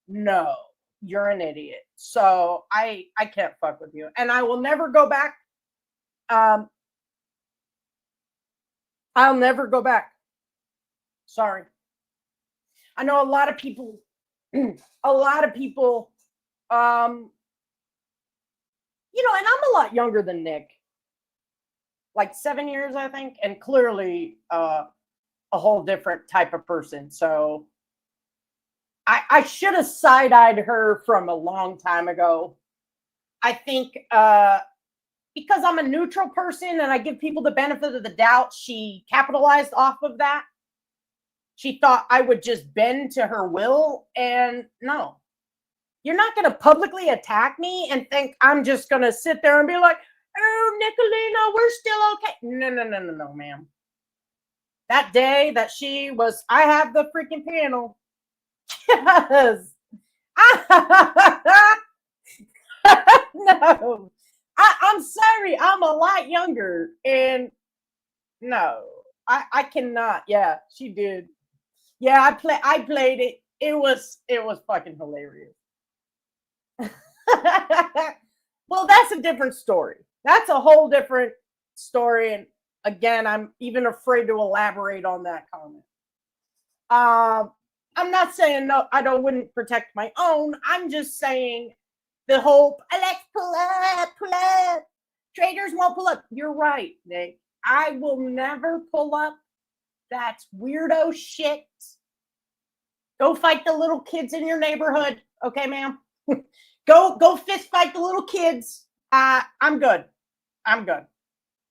No. You're an idiot. So I can't fuck with you. And I will never go back. I'll never go back. Sorry. I know a lot of people, you know, and I'm a lot younger than Nick. Like 7 years, I think. And clearly a whole different type of person. So I should have side-eyed her from a long time ago. I think because I'm a neutral person and I give people the benefit of the doubt, she capitalized off of that. She thought I would just bend to her will. And no, you're not going to publicly attack me and think I'm just going to sit there and be like, oh, Nicolina, we're still okay. No, ma'am. That day that I have the freaking panel. Yes. No. I'm sorry. I'm a lot younger. And no, I cannot. Yeah, she did. Yeah, I played it. It was fucking hilarious. Well, that's a different story. That's a whole different story. And again, I'm even afraid to elaborate on that comment. I'm not saying no, wouldn't protect my own. I'm just saying the whole let's pull up. Traders won't pull up. You're right, Nick. I will never pull up. That's weirdo shit. Go fight the little kids in your neighborhood. Okay, ma'am. Go fist fight the little kids. I'm good.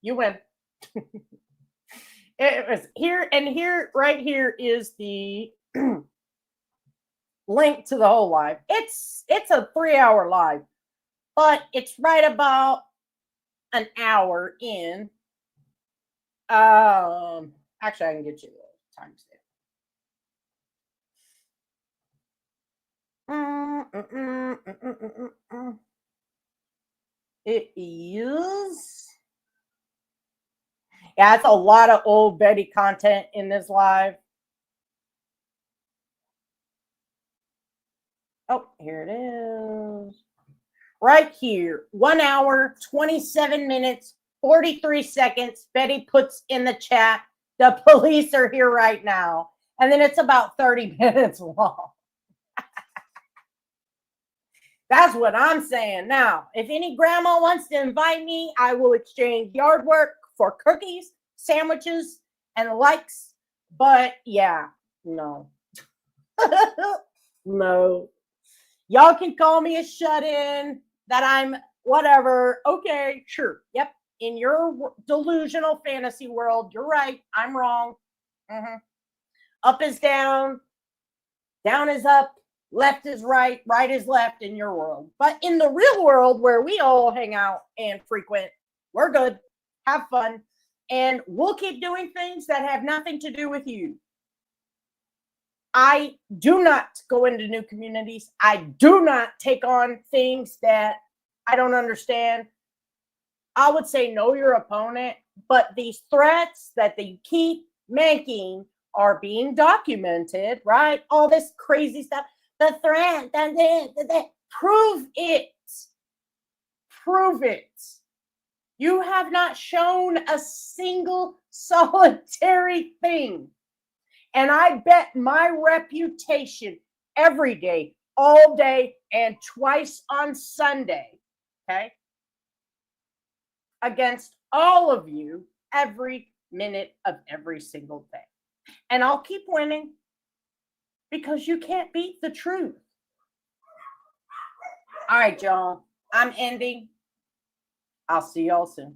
You win. It was here, and here, right here is the link to the whole live. It's a 3-hour live, but it's right about an hour in. Actually, I can get you the timestamp. It is. Yeah, it's a lot of old Betty content in this live. Oh, here it is. Right here. 1 hour, 27 minutes, 43 seconds. Betty puts in the chat, the police are here right now. And then it's about 30 minutes long. That's what I'm saying. Now, if any grandma wants to invite me, I will exchange yard work for cookies, sandwiches, and the likes. But yeah, no. No. Y'all can call me a shut-in, that I'm whatever. Okay, sure. Yep. In your delusional fantasy world, you're right. I'm wrong. Up is down is up, left is right, right is left in your world. But in the real world where we all hang out and frequent, we're good. Have fun. And we'll keep doing things that have nothing to do with you. I do not go into new communities. I do not take on things that I don't understand. I would say know your opponent, but these threats that they keep making are being documented, right? All this crazy stuff. The threat, prove it. Prove it. You have not shown a single solitary thing. And I bet my reputation every day, all day, and twice on Sunday, okay, against all of you every minute of every single day. And I'll keep winning because you can't beat the truth. All right, y'all. I'm ending. I'll see y'all soon.